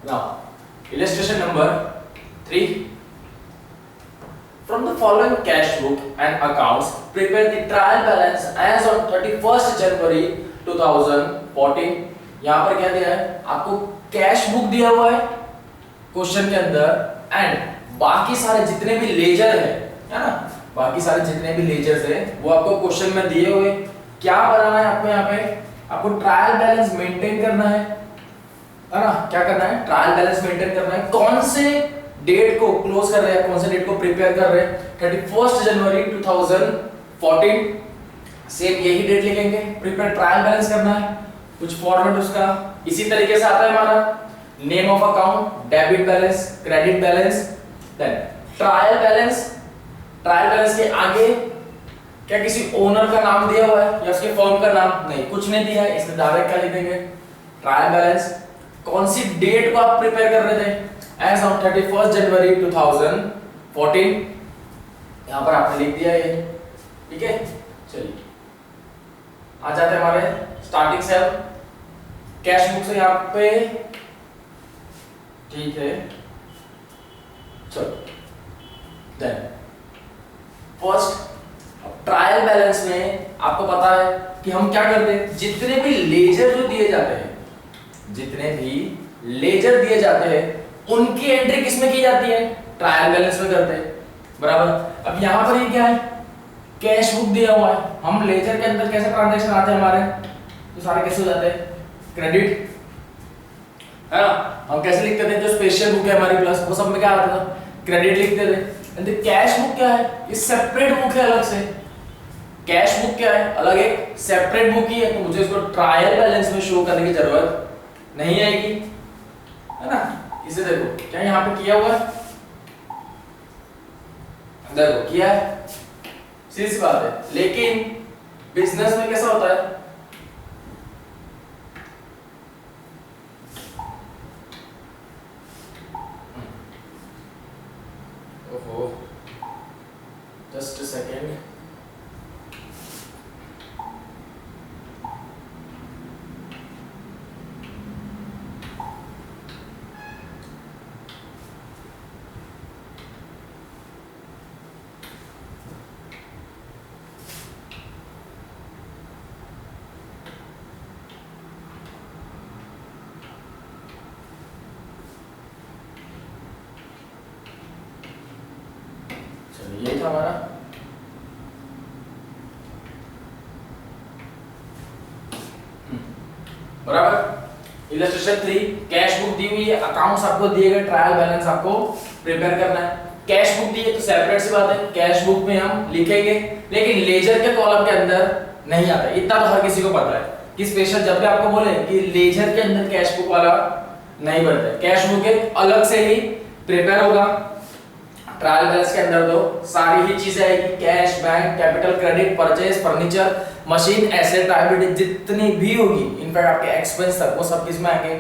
Now, illustration number 3. From the following cash book and accounts, prepare the trial balance as on 31st January 2014. यहाँ पर क्या दिया है? आपको कैश बुक दिया हुआ है क्वेश्चन के अंदर, एंड बाकी सारे जितने भी लेजर है ना, बाकी सारे जितने भी लेजर्स है वो आपको क्वेश्चन में दिए हुए। क्या बनाना है आपको? यहाँ पे आपको ट्रायल बैलेंस मेंटेन करना है ना? क्या करना है? ट्रायल बैलेंस मेंटेन करना है। कौन से डेट को क्लोज कर रहे हैं, कौन से डेट को प्रिपेयर कर रहे हैं? 31 जनवरी 2014। सेम यही डेट लिखेंगे। प्रिपेयर ट्रायल बैलेंस करना है, कुछ फॉर्मेट उसका इसी तरीके से आता है हमारा। Name of account, debit balance, credit balance, then trial balance. Trial balance के आगे क्या किसी ओनर का नाम दिया हुआ है या उसके फर्म का नाम? नहीं, कुछ नहीं दिया है, इसमें डायरेक्ट क्या लिखेंगे? Trial balance. कौन सी डेट को आप प्रिपेयर कर रहे थे? एज ऑन 31 जनवरी 2014। यहां पर आपने लिख दिया ये, ठीक है। चलिए आ जाते हैं हमारे स्टार्टिंग से अब कैश बुक से यहाँ पे, ठीक है। चलो देन फर्स्ट ट्रायल बैलेंस में आपको पता है कि हम क्या करते हैं, जितने भी लेजर जो दिए जाते हैं, जितने भी लेजर दिए जाते हैं उनकी एंट्री किसमें की जाती है? ट्रायल बैलेंस में करते हैं, बराबर। अब यहां पर ये क्या है? कैश बुक दिया हुआ है। हम लेजर के अंदर कैसे ट्रांजैक्शन आते हैं हमारे, तो सारे कैसे हो जाते हैं? क्रेडिट, है ना? हम कैसे लिखते थे? जो स्पेशल बुक है हमारी प्लस, वो सब में क्या आता था? क्रेडिट लिखते थे। एंड कैश बुक क्या है? ये सेपरेट बुक है अलग से। कैश बुक क्या है? अलग एक सेपरेट बुक ही है, तो मुझे इसको ट्रायल बैलेंस में शो करने की जरूरत नहीं आएगी, है ना? इसे देखो क्या यहाँ पे किया हुआ है, देखो किया है, सीधी सी बात है। लेकिन बिजनेस में कैसा होता है? ओहो, जस्ट अ सेकेंड। ये था हमारा, बराबर। इलस्ट्रेशन 3, कैश बुक दी हुई है, अकाउंट्स आपको दिए गए, ट्रायल बैलेंस आपको प्रिपेयर करना है। कैश बुक दी है तो सेपरेट सी बात है, कैश बुक में हम लिखेंगे, लेकिन लेजर के कॉलम के अंदर नहीं आता। इतना तो हर किसी को पता है कि स्पेशल जब भी आपको बोले कि लेजर के अंदर कैश बुक वाला नहीं बनता है, कैश बुक एक अलग से ही प्रिपेयर होगा। ट्रायल बैलेंस के अंदर तो सारी ही चीजें आएगी, cash, bank, capital, credit, purchase, furniture, machine, asset, liability जितनी भी होगी, इनफैक्ट आपके एक्सपेंस तक, वो सब किस में आएंगे?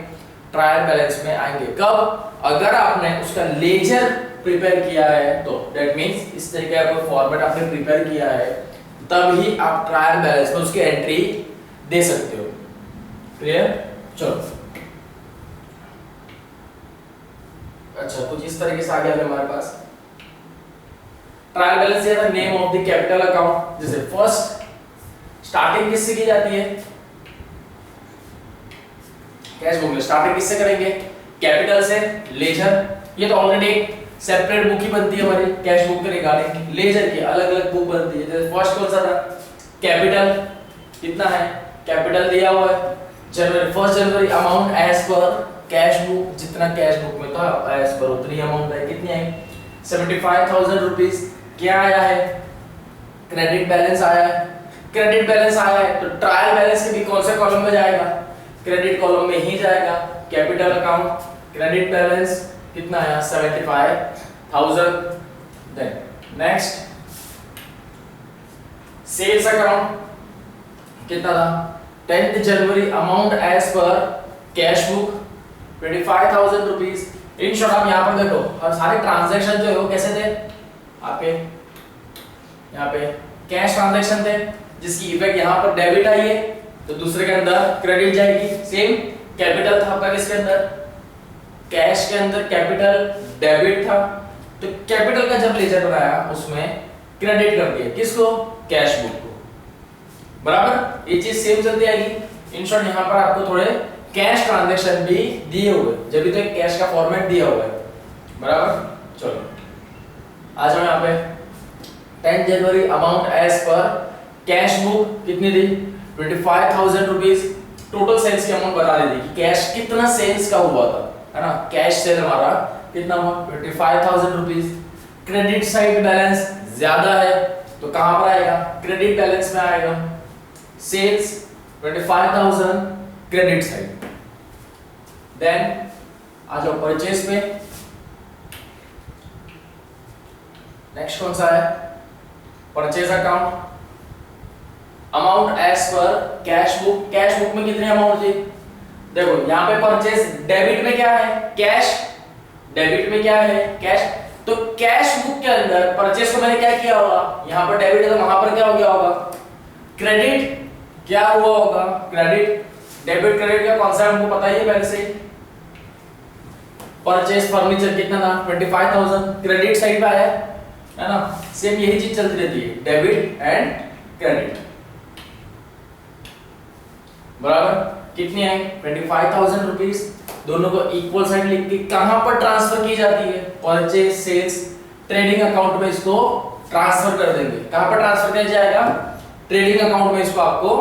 ट्रायल बैलेंस में आएंगे। कब? अगर आपने उसका लेजर प्रिपेयर किया है तो, दैट मींस इस तरीके का कोई फॉर्मेट आपने प्रिपेयर किया है, तब ही आप ट्रायल बैलेंस में उसकी एंट्री दे सकते हो। क्लियर? चलो अच्छा, कुछ इस तरीके से आ गया हमारे पास ट्रायल बैलेंस। ये था name of the capital account. जैसे फर्स्ट स्टार्टिंग किससे की जाती है? कैश बुक में स्टार्टिंग किससे करेंगे? कैपिटल से। लेजर, ये तो ऑलरेडी एक सेपरेट बुक ही बनती है हमारी कैश बुक के रिगार्डिंग। लेजर की अलग अलग बुक बनती है। जैसे फर्स्ट कौन सा था? कैपिटल। कितना है? कैपिटल दिया हुआ है जनवरी, 1 जनवरी। Amount as per cash book, जितना कैश बुक में था एज पर उतनी अमाउंट है। कितनी है? 75,000 रुपीज। क्या आया है? क्रेडिट बैलेंस आया है। क्रेडिट बैलेंस आया है तो ट्रायल बैलेंस के भी कौन से कॉलम में जाएगा? क्रेडिट कॉलम में ही जाएगा। कैपिटल अकाउंट, क्रेडिट बैलेंस कितना आया? 75,000। देन नेक्स्ट सेल्स अकाउंट कितना था? 10th January. Amount as per cash book 25,000 rupees. In short आप यहाँ पर देखो, और सारे ट्रांजैक्शन जो है वो कैसे थे आपके? यहाँ पे कैश ट्रांजैक्शन थे, जिसकी इफेक्ट यहाँ पर डेबिट आई है तो दूसरे के अंदर क्रेडिट जाएगी। सेम कैपिटल था आपका किसके अंदर? कैश के अंदर कैपिटल डेबिट था, तो कैपिटल का जब लेजर बनाया उसमें क्रेडिट कर दिया किसको, कैश बुक को, बराबर। ये चीज सेम चलती आएगी। इन शॉर्ट यहाँ पर आपको थोड़े कैश ट्रांजैक्शन भी दिए हुए, जब भी तो एक कैश का फॉर्मेट दिया हुआ है, बराबर। चलो आ जाओ यहाँ पे 10 जनवरी amount as per cash book कितनी थी, 25,000 रुपीज। टोटल सेल्स की अमाउंट बता दी थी कि कैश कितना सेल्स का हुआ था, है ना, कैश सेल हमारा कितना हुआ 25,000 रुपीज। क्रेडिट साइड बैलेंस ज्यादा है तो कहां पर आएगा, क्रेडिट बैलेंस में आएगा। Sales 25,000 credit side. देन आ जाओ परचेज पे, नेक्स्ट कौन सा है, purchase account. Amount as per cash book, cash book में कितनी अमाउंट थी, देखो यहाँ पे परचेज डेबिट में क्या है, कैश, डेबिट में क्या है, कैश। तो कैश बुक के अंदर परचेज को मैंने क्या किया होगा, यहाँ पर डेबिट है तो वहां पर क्या हो गया होगा, क्रेडिट। क्या हुआ होगा, क्रेडिट। डेबिट क्रेडिट का कॉन्सेप्ट हमको पता ही है पहले से। परचेज फर्नीचर कितना था 25,000, क्रेडिट साइड पे आया है ना। सेम यही चीज चलती रहती है, डेबिट एंड क्रेडिट, बराबर। कितनी आई 25,000 रुपीज। दोनों को इक्वल साइड लिख के कहां पर ट्रांसफर की जाती है, परचेज सेल्स ट्रेडिंग अकाउंट में इसको ट्रांसफर कर देंगे। कहां पर ट्रांसफर किया जाएगा, ट्रेडिंग अकाउंट में इसको आपको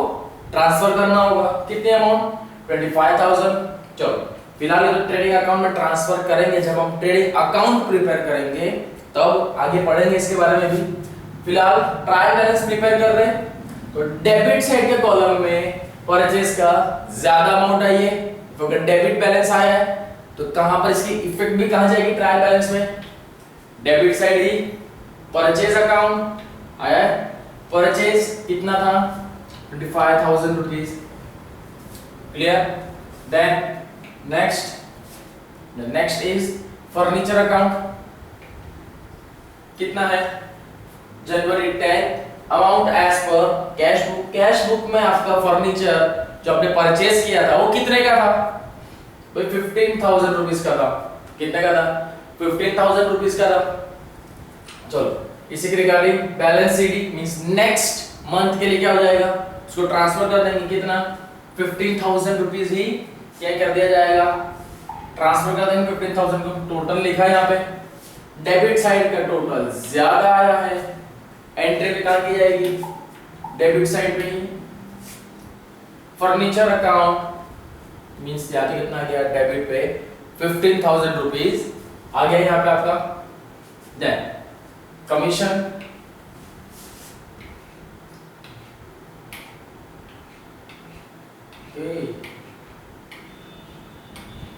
ट्रांसफर करना होगा। कितनी अमाउंट 25,000। चलो फिलहाल ये ट्रेडिंग अकाउंट में ट्रांसफर करेंगे, जब हम ट्रेडिंग अकाउंट प्रिपेयर करेंगे तब आगे पढ़ेंगे इसके बारे में भी। फिलहाल ट्रायल बैलेंस प्रिपेयर कर रहे हैं तो डेबिट साइड के कॉलम में परचेज का ज्यादा अमाउंट आई है, अगर डेबिट बैलेंस आया है तो कहां पर इसकी इफेक्ट भी कहां जाएगी, ट्रायल बैलेंस में, डेबिट साइड ही। परचेज अकाउंट आया है, परचेज कितना था 25,000 rupees, clear. Then next is furniture account. कितना है, January 10 amount as per cash book. Cash book में आपका फर्नीचर जो आपने परचेज किया था वो कितने का था, भाई 15,000 रुपीज का था। कितने का था, 15,000 रुपीज का था। चलो इसी के regarding balance sheet means next month के लिए क्या हो जाएगा, उसको ट्रांसफर कर देंगे। कितना 15,000 रुपीज ही क्या कर दिया जाएगा, ट्रांसफर कर देंगे 15,000 को। टोटल लिखा है यहाँ पे, डेबिट साइड का टोटल ज्यादा आया है, एंट्री निकाल की जाएगी डेबिट साइड पे ही। फर्नीचर अकाउंट मींस यहाँ पे कितना गया, डेबिट पे 15,000 रुपीज आ गया यहाँ पे आपका। Then commission,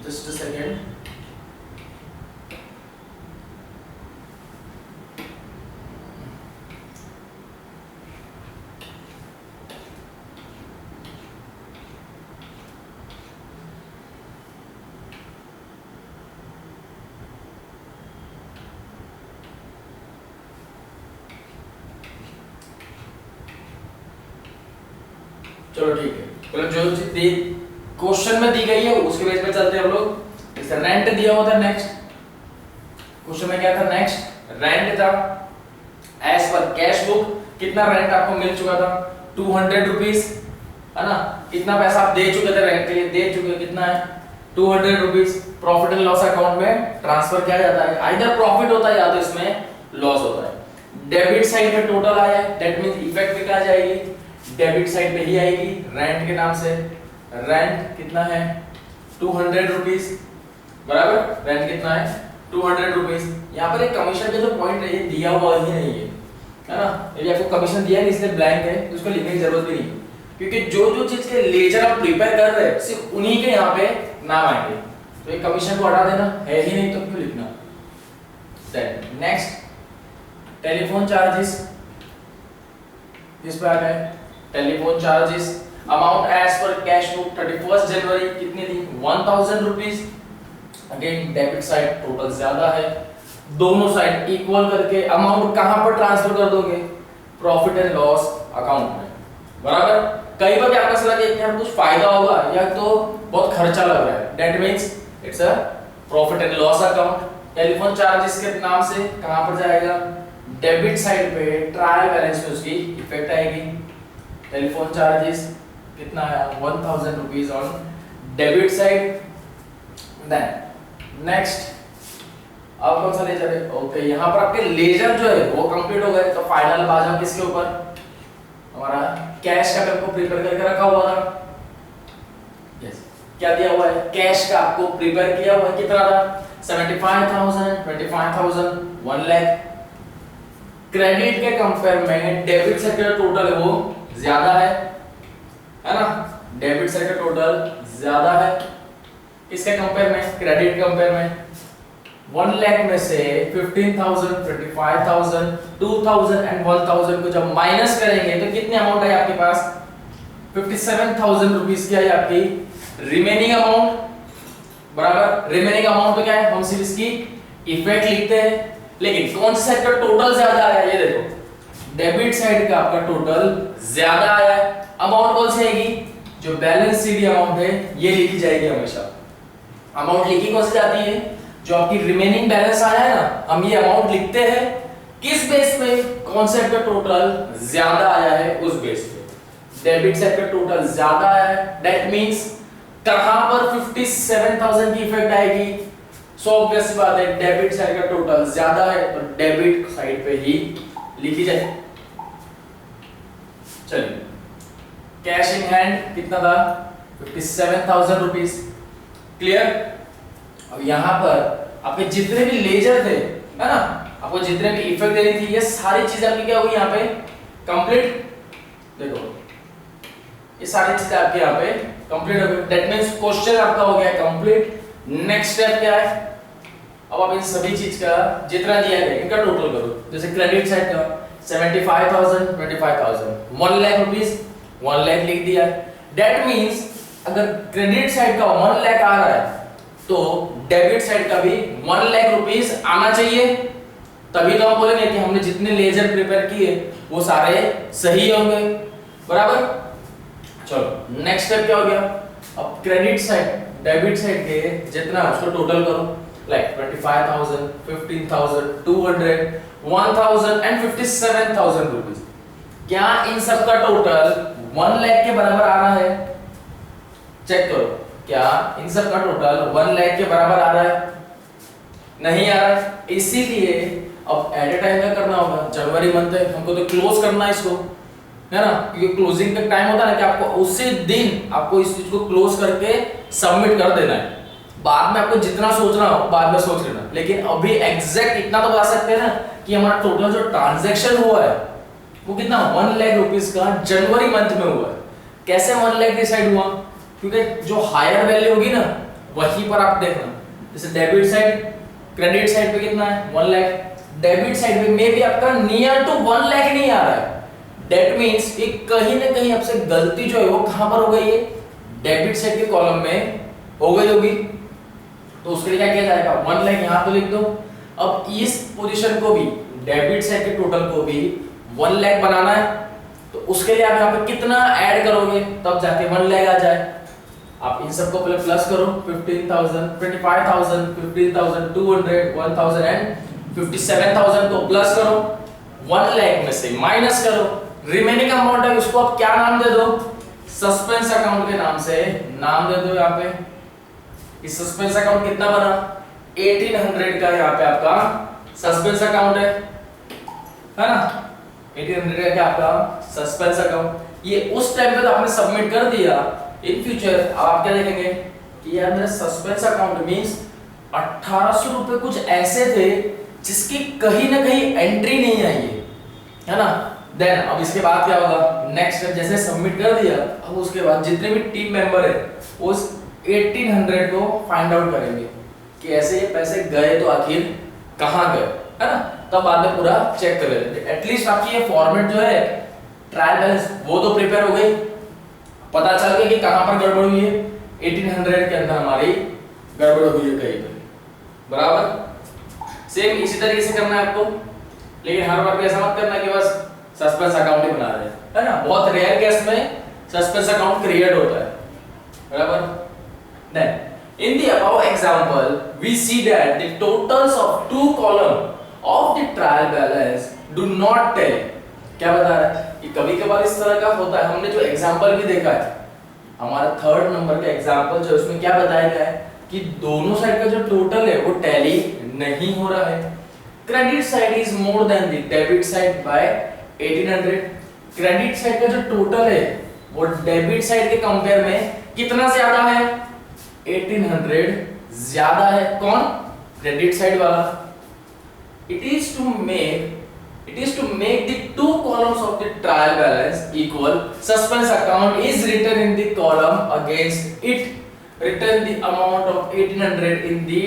just a second. चलो ठीक है, मतलब जो क्वेश्चन में दी गई है उसके बेस पे चलते हैं हम लोग। जैसे रेंट दिया हुआ था, नेक्स्ट क्वेश्चन में क्या था, नेक्स्ट रेंट था एज पर कैश बुक। कितना रेंट आपको मिल चुका था 200 रुपीज, है ना। कितना पैसा आप दे चुके थे रेंट के लिए, दे चुके, कितना है 200 rupees. Profit and loss account में ट्रांसफर किया जाता है, आइदर प्रॉफिट होता है या तो इसमें लॉस होता है। डेबिट साइड पे टोटल आया है, दैट मींस इफेक्ट भी कहां जाएगी, डेबिट साइड पे ही आएगी, रेंट के नाम से। रेंट कितना है 200 रुपीज, बराबर। रेंट कितना है 200 रुपीज। यहाँ पर एक कमीशन का जो पॉइंट है ये दिया हुआ ही नहीं है ना। यदि आपको कमीशन दिया नहीं इसलिए ब्लैंक है, तो उसको लिखने की जरूरत भी नहीं, क्योंकि जो जो चीज के लेजर आप प्रिपेयर कर रहे हैं सिर्फ उन्हीं के यहाँ पे नाम आएंगे। तो ये कमीशन को हटा देना, है ही नहीं तो क्यों लिखना। नेक्स्ट टेलीफोन चार्जेस, किस पे आ गए, telephone charges. Amount as per cash book 31 January कितनी थी 1,000 rupees. Again debit side total ज्यादा है, दोनों साइड इक्वल करके अमाउंट कहां पर ट्रांसफर कर दोगे, प्रॉफिट एंड लॉस अकाउंट में, बराबर। कई बार आपका सलाह कि यार कुछ फायदा होगा या तो बहुत खर्चा लग रहा है, that means it's a profit and loss account, telephone charges के नाम से कहां पर जाएगा, डेबिट साइड पे ट्रायल बैलेंस में उसकी इफेक्ट आएगी। टेलीफोन चार्जेस कितना आया 1000 rupees on debit side. Then next अब कौन सा लेजर है, ओके यहाँ पर आपके लेजर जो है वो कंप्लीट हो गए। तो फाइनल आ जाओ किसके ऊपर, हमारा कैश का आपको प्रिपेयर करके रखा हुआ था। यस, क्या दिया हुआ है, कैश का आपको प्रिपेयर किया हुआ है, कितना था 75,000, 25,000, 1 लाख। क्रेडिट के कंपेयर में डेबिट साइड का टोटल है वो ज्यादा है ना, डेबिट साइड का टोटल ज्यादा है इसके कंपेयर में, क्रेडिट कंपेयर में। 1 लाख में से 15,000, 25,000, 2,000 एंड 1,000 को जब माइनस करेंगे तो कितनी अमाउंट है आपके पास, 57,000 रुपीस की है आपकी रिमेनिंग अमाउंट। बराबर, रिमेनिंग अमाउंट तो क्या है, हम सिर्फ इसकी इफेक्ट लिखते हैं, लेकिन कौन सी साइड का टोटल ज्यादा आया, ये देखो डेबिट साइड का आपका टोटल ज्यादा आया है। अमाउंट कौन सी आएगी, जो बैलेंस शीट अमाउंट है ये लिखी जाएगी हमेशा। अमाउंट लिखी कौन सी जाती है, जो आपकी रिमेनिंग बैलेंस आया है ना, हम ये अमाउंट लिखते हैं किस बेस पे, कौन साइड का टोटल ज्यादा आया है उस बेस पे। डेबिट साइड का टोटल ज्यादा आया है, दैट मींस कहां पर 57,000 की इफेक्ट आएगी, सो ऑब्वियस बात है डेबिट साइड का टोटल ज्यादा है तो डेबिट साइड पे ही लिखी जाए। चलिए, कैश इन हैंड कितना था 57,000 रुपीस, क्लियर। अब यहां पर आपके जितने भी लेजर थे है ना, आपको जितने भी इफेक्ट देनी थी, ये सारी चीजें आपकी क्या होगी यहाँ पे कंप्लीट। देखो ये सारी चीजें आपके यहाँ पे कंप्लीट हो गई, दैट मींस क्वेश्चन आपका हो गया कंप्लीट। नेक्स्ट स्टेप क्या है, अब आप इन सभी चीज का जितना दिया गया इनका टोटल करो। जैसे क्रेडिट साइड का 75,000, 25,000, 1 लाख रुपीस, 1 लाख लिख दिया। दैट मींस अगर क्रेडिट साइड का 1 लाख आ रहा है तो डेबिट साइड का भी 1 लाख रुपीस आना चाहिए, तभी तो हम बोलेंगे कि हमने जितने लेजर प्रिपेयर किए वो सारे सही होंगे। बराबर, चलो नेक्स्ट स्टेप क्या हो गया, अब क्रेडिट साइड डेबिट साइड के जितना उसको टोटल करो, लाइक 25,000, 15,000, 200, 1,000 एंड 57,000 रुपीस। क्या इन सब का टोटल 1 लाख के बराबर आ रहा है, चेक करो, क्या इन सब का टोटल 1 लाख के बराबर आ रहा है, नहीं आ रहा है। इसीलिए अब एट ए टाइम क्या करना होगा, जनवरी मंथ है, हमको तो क्लोज करना है इसको, है ना, क्योंकि क्लोजिंग का टाइम होता है ना कि आपको उसी दिन आपको इस चीज को क्लोज करके सबमिट कर देना है। बाद में आपको जितना सोचना हो बाद में सोच लेना, लेकिन अभी एग्जैक्ट इतना तो बता सकते हैं ना कि हमारा टोटल जो ट्रांजैक्शन हुआ है वो कितना 1 लाख रुपीस का जनवरी मंथ में हुआ है। कैसे 1 लाख डिसाइड हुआ, क्योंकि जो हायर वैल्यू होगी ना वहीं पर आप देखना, जैसे डेबिट साइड क्रेडिट साइड पे कितना है 1 लाख, डेबिट साइड पे मे भी आपका नियर टू 1 लाख नहीं आ रहा है। दैट मींस कि कहीं ना कहीं आपसे गलती जो है वो कहां पर हो गई है, डेबिट साइड के कॉलम में हो गई होगी। तो उसके लिए क्या किया जाएगा, 1 लाख यहां तो लिख दो। अब इस पोजीशन को भी डेबिट साइड के टोटल को भी 1 लाख बनाना है, तो उसके लिए आप यहां पे कितना ऐड करोगे तब जाके 1 लाख आ जाए। आप इन सबको पहले प्लस करो, 15,000, 25,000, 15,000, 200, 1,000 एंड 57,000 को प्लस करो, 1 लाख में से माइनस करो, रिमेनिंग अमाउंट है उसको आप क्या नाम दे दो, सस्पेंस अकाउंट के नाम से नाम दे दो। यहाँ पे इस सस्पेंस अकाउंट कितना बना 1800 का, यहाँ पे आपका सस्पेंस अकाउंट है ना, 1800 का क्या आपका सस्पेंस अकाउंट। ये उस टाइम पे तो आपने सबमिट कर दिया, इन फ्यूचर आप क्या देखेंगे कि यार मेरा सस्पेंस अकाउंट मींस 1800 रुपए कुछ ऐसे थे जिसकी कहीं ना कहीं एंट्री नहीं आई है ना। देन अब इसके बाद क्या होगा, नेक्स्ट स्टेप जैसे सबमिट कर दिया, अब उसके बाद जितने भी टीम मेंबर है उस 1800 को फाइंड आउट करेंगे कि ऐसे ये पैसे गए तो आखिर कहां गए, है ना। तब बाद में पूरा चेक कर लेते, एटलीस्ट आपकी ये फॉर्मेट जो है ट्रायल बैलेंस वो तो प्रिपेयर हो गई, पता चल गया कि कहां पर गड़बड़ हुई है, 1800 के अंदर हमारी गड़बड़ हुई है कहीं पे। बराबर, सेम इसी तरीके से करना है आपको, लेकिन हर बार ऐसा मत करना कि बस सस्पेंस अकाउंट ही बना रहे हैं, है ना। बहुत रेयर केस में सस्पेंस अकाउंट क्रिएट होता है। बराबर, then In the above example, we see that the totals of two columns of the trial balance do not tally. क्या बता रहा है कि कभी कभार इस तरह का होता है। हमने जो एग्जाम्पल भी देखा है, हमारा 3rd नंबर का एग्जाम्पल जो उसमें क्या बताया गया है कि दोनों साइड का जो टोटल है वो टैली नहीं हो रहा है। Credit side is more than the debit side by 1800। Credit side का जो टोटल है वो डेबिट साइड के कंपेयर में कितना ज्यादा है? 1800 ज्यादा है। कौन? क्रेडिट साइड वाला। It is to make the two columns of the trial balance equal. Suspense account is written in the column against it. Return the amount of 1800 in the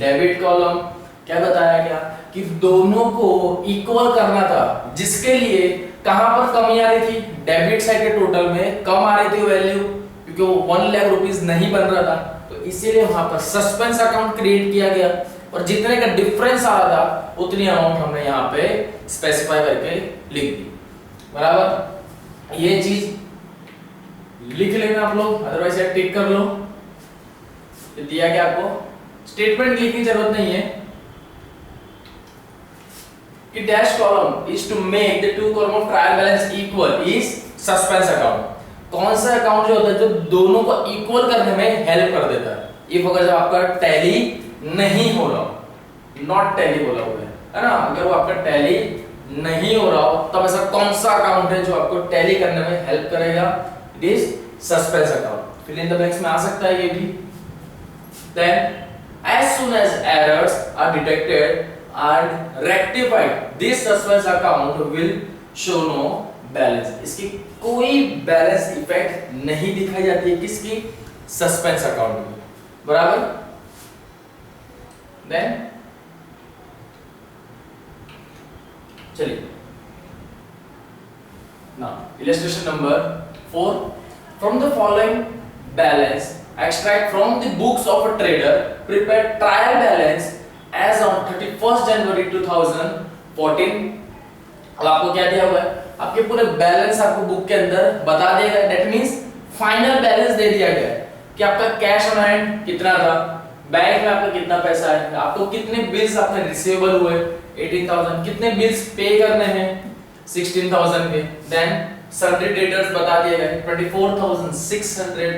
debit column. क्या बताया गया कि दोनों को equal करना था, जिसके लिए कहां पर कमी आ रही थी? डेबिट साइड के टोटल में कम आ रही थी वैल्यू, क्योंकि वो 1 लाख रुपीस नहीं बन रहा था, तो इसीलिए वहां पर सस्पेंस अकाउंट क्रिएट किया गया और जितने का डिफरेंस आ रहा था उतनी अमाउंट हमने यहाँ पे स्पेसिफाई करके लिख दी। बराबर, ये चीज लिख लेना आप लोग, अदरवाइज यार टिक कर लो। ये दिया गया आपको, स्टेटमेंट लिखने की जरूरत नहीं है कि dash column is to make the two column of trial balance equal is suspense account. कौन सा अकाउंट जो होता है जो दोनों को इक्वल करने में हेल्प कर देता है? इफ अगर जब आपका टैली नहीं हो रहा, नॉट टैली बोला हुआ है ना, अगर वो आपका टैली नहीं हो रहा हो तब ऐसा कौन सा अकाउंट है जो आपको टैली करने में हेल्प करेगा? It is suspense account. Fill in the blanks में आ सकता है ये भी। Then as soon as errors are detected and rectified, this suspense account will show no balance. इसकी कोई बैलेंस इफेक्ट नहीं दिखाई जाती है किसकी? सस्पेंस अकाउंट में। बराबर। देन चलिए now illustration number 4. From the following balance extract from the books of a trader prepare trial balance as on 31st January 2014. अब आपको क्या दिया हुआ है? आपके पूरे बैलेंस आपको बुक के अंदर बता देगा। दैट मींस फाइनल बैलेंस दे दिया गया है कि आपका कैश ऑन हैंड कितना था, बैंक में आपका कितना पैसा है, आपको कितने बिल्स आपने रिसीवेबल हुए 18,000, कितने बिल्स पे करने हैं 16,000 के। देन सन्ड्री डेटर्स बता दिए गए 24,600,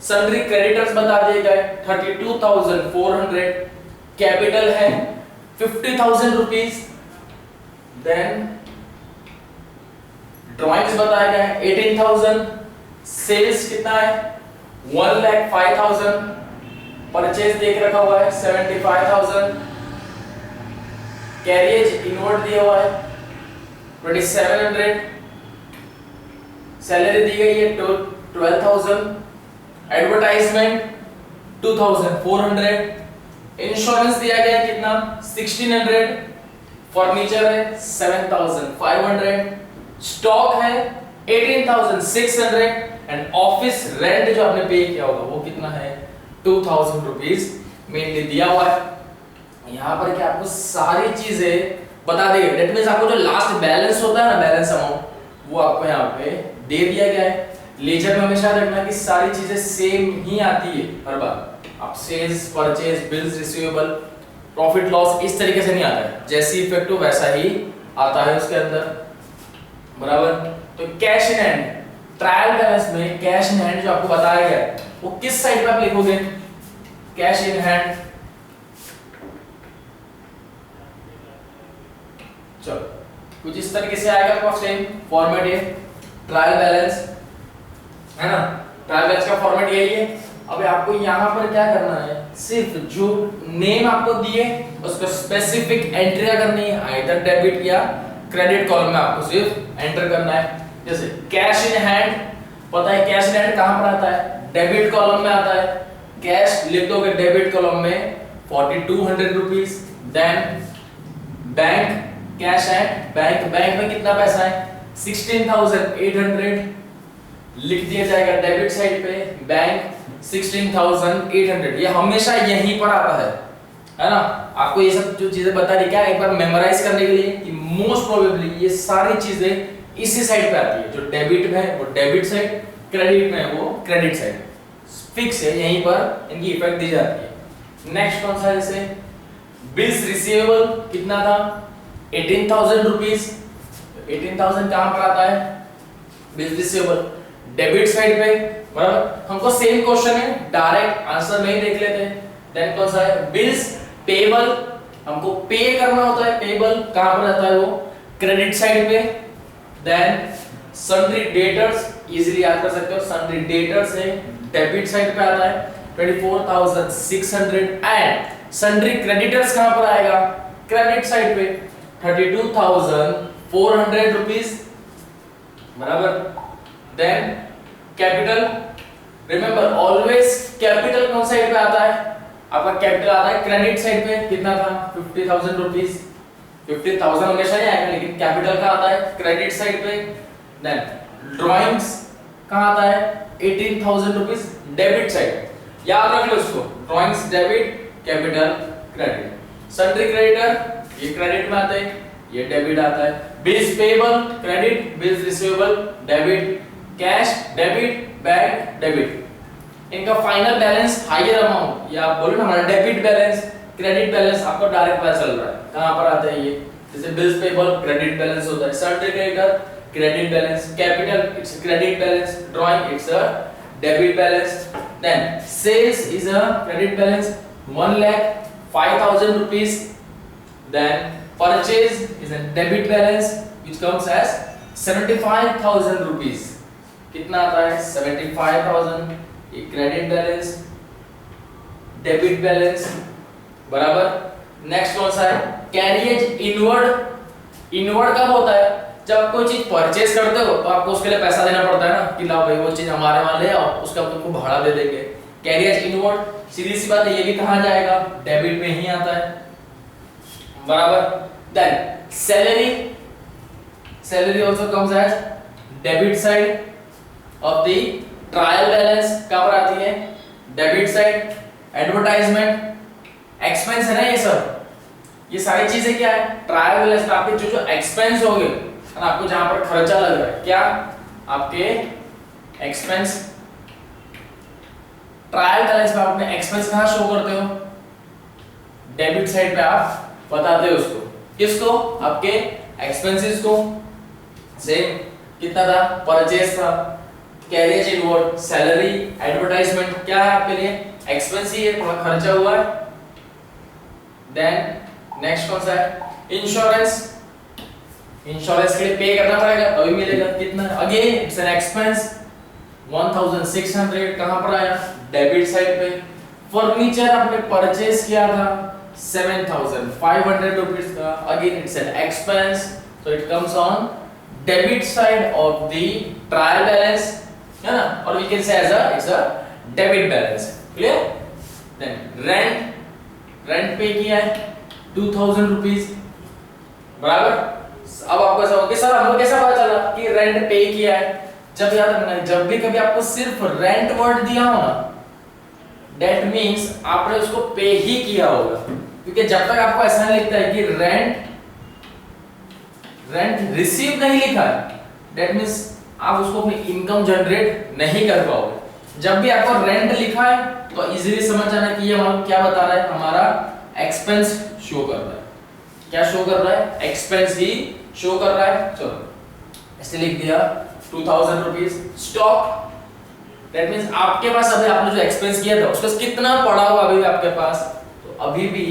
सन्ड्री क्रेडिटर्स बता दिए गए 32,400, कैपिटल है 50,000 रुपीस। देन ड्राइंग्स बताया गया है 18,000, सेल्स कितना है 1,05,000, परचेज देख रखा हुआ है 75,000, कैरियज इनवर्ड दिया हुआ है 2700, सैलरी दी गई है 12,000, एडवर्टाइजमेंट 2,400, इंश्योरेंस दिया गया है कितना 1,600, फर्नीचर है 7,500, स्टॉक है 18,600 एंड ऑफिस रेंट जो आपने पे किया होगा वो कितना है 2,000 रुपीस मेनली दिया हुआ है। यहाँ पर क्या आपको सारी चीजें बता देगा। दैट मींस आपको जो लास्ट बैलेंस होता है ना, बैलेंस अमाउंट, वो आपको यहाँ पे दे दिया गया है। लेजर में हमेशा रखना कि सारी चीजें सेम ही आती है हर बार। आप sales, purchase, bills receivable, profit loss इस तरीके से नहीं आता है, जैसी इफेक्ट हो वैसा ही आता है उसके अंदर। बराबर। तो cash in hand, trial balance में कैश इन हैंड जो आपको बताया गया है वो किस साइड पे आप लिखोगे? Cash in hand. चलो कुछ इस तरीके से आएगा आपका सेम फॉर्मेट। ये ट्रायल बैलेंस है ना, ट्रायल बैलेंस का फॉर्मेट यही है। अब आपको यहाँ पर क्या करना है, सिर्फ जो नेम आपको दिए उस पर स्पेसिफिक एंट्री करनी है, आइदर डेबिट या क्रेडिट कॉलम में आपको सिर्फ एंटर करना है। जैसे कैश इन हैंड, पता है कैश इन हैंड कहां पर आता है? डेबिट कॉलम में आता है। कैश लिख दोगे डेबिट कॉलम में 4,200 rupees. Then bank, cash and bank, bank में कितना पैसा है 16,800 लिख दिया जाएगा डेबिट साइड पे। बैंक 16,800, ये हमेशा यहीं पर आता है ना। आपको ये सब जो चीजें बता दी क्या एक बार मेमोराइज करने के लिए कि मोस्ट प्रोबेबली ये सारी चीजें इसी साइड पे आती है। जो डेबिट में है वो डेबिट साइड, क्रेडिट में है वो क्रेडिट साइड। फिक्स है, यहीं पर इनकी इफेक्ट दी जाती है। नेक्स्ट कौन सा है, जैसे बिल्स रिसीवेबल कितना था 18,000 रुपीज। 18,000 कहां पर आता है, बिल्स रिसीवेबल डेबिट साइड पे, बराबर। हमको सेम क्वेश्चन है, डायरेक्ट आंसर नहीं देख लेते। देन कौन सा है, बिल्स पेबल, हमको पे करना होता है, पेबल कहां पर आता है वो, क्रेडिट साइड पे। देन सन्ड्री डेटर्स, इजीली याद कर सकते हो, सन्ड्री डेटर्स है डेबिट साइड पे आता है 24,600। एंड सन्ड्री क्रेडिटर्स कहां पर आएगा, क्रेडिट साइड पे 32,400 रुपीस, बराबर। Then capital, remember always capital कौन साइड पे आता है, आपका कैपिटल आता है क्रेडिट साइड पे, कितना था 50,000 रुपीस। 50,000 हमेशा ही आएगा, लेकिन कैपिटल का आता है क्रेडिट साइड पे। देन ड्राइंग्स कहां आता है 18,000 रुपीस डेबिट साइड, याद रख लो इसको, drawings debit, capital credit. Sundry creditor ये क्रेडिट में आते हैं, ये डेबिट आता है। Bills payable credit, bills receivable debit, cash debit, bank debit. इनका फाइनल बैलेंस हायर अमाउंट, या आप बोलो ना हमारा डेबिट बैलेंस, क्रेडिट बैलेंस आपको डायरेक्ट पता चल रहा है कहां पर आते हैं ये। जैसे बिल्स पेबल क्रेडिट बैलेंस होता है, sundry creditor credit balance, capital it's credit balance, drawing it's a debit balance. Then sales is a credit balance 1,05,000 rupees. Then purchase is a debit balance which comes as 75,000 rupees. कितना आता है 75,000, ये credit balance, debit balance, बराबर। Next कौन सा है, carriage inward. Inward कब होता है, जब आप कोई चीज परचेज करते हो तो आपको उसके लिए पैसा देना पड़ता है ना, कि लाओ भाई वो चीज हमारे वहां ले आओ, उसका तुमको भाड़ा दे देंगे। कैरियज इनवर्ड, सीधी सी बात है, ये भी कहां जाएगा, डेबिट में ही आता है, बराबर। Then salary, salary also comes as debit side of the trial balance, कहां पर आती है, डेबिट साइड। एडवर्टाइजमेंट एक्सपेंस है ना, ये सब, ये सारी चीजें क्या है, ट्रायल बैलेंस में आपके जो जो एक्सपेंस हो गए, आपको जहां पर खर्चा लग रहा है, क्या आपके एक्सपेंस। ट्रायल बैलेंस में आप अपने एक्सपेंस कहां शो करते हो, डेबिट साइड पे आप बताते हो उसको, किसको, आपके एक्सपेंसेस को। सेम कितना था, परचेज था, कैरियज इनवर्ड, सैलरी, एडवर्टाइजमेंट, क्या है आपके लिए, एक्सपेंस ही है, थोड़ा खर्चा हुआ है। देन नेक्स्ट कौन सा है, इंश्योरेंस। इंश्योरेंस के लिए पे करना पड़ेगा तभी मिलेगा, कितना, अगेन इट्स एन एक्सपेंस 1,600, कहां पर आया, डेबिट साइड पे। फर्नीचर आपने परचेज किया था 7,500 रुपीस का, again it's an expense, so it comes on debit side of the trial balance, है ना, और we can say as a it's a debit balance, clear. Then rent, rent pay किया है 2,000 rupees, बराबर। अब आपको ऐसा होगा कि सर हमको कैसा पता चला कि रेंट पे किया है, जब याद रखना, जब भी कभी आपको सिर्फ रेंट वर्ड दिया हो ना, दैट मींस आपने उसको पे ही किया होगा, क्योंकि जब तक आपको ऐसा नहीं लिखता है कि रेंट रिसीव नहीं लिखा है, दैट मींस आप उसको अपनी इनकम जनरेट नहीं कर पाओगे। जब भी आपको रेंट लिखा है तो इजीली समझ जाना कि ये हमारा क्या बता रहा है, हमारा एक्सपेंस शो कर रहा है, क्या शो कर रहा है, एक्सपेंस ही शो कर रहा है। चलो ऐसे लिख दिया 2,000 रुपीस। स्टॉक, दैट मींस आपके पास अभी आपने जो एक्सपेंस किया था उसका कितना पड़ा हुआ अभी भी आपके पास, तो अभी भी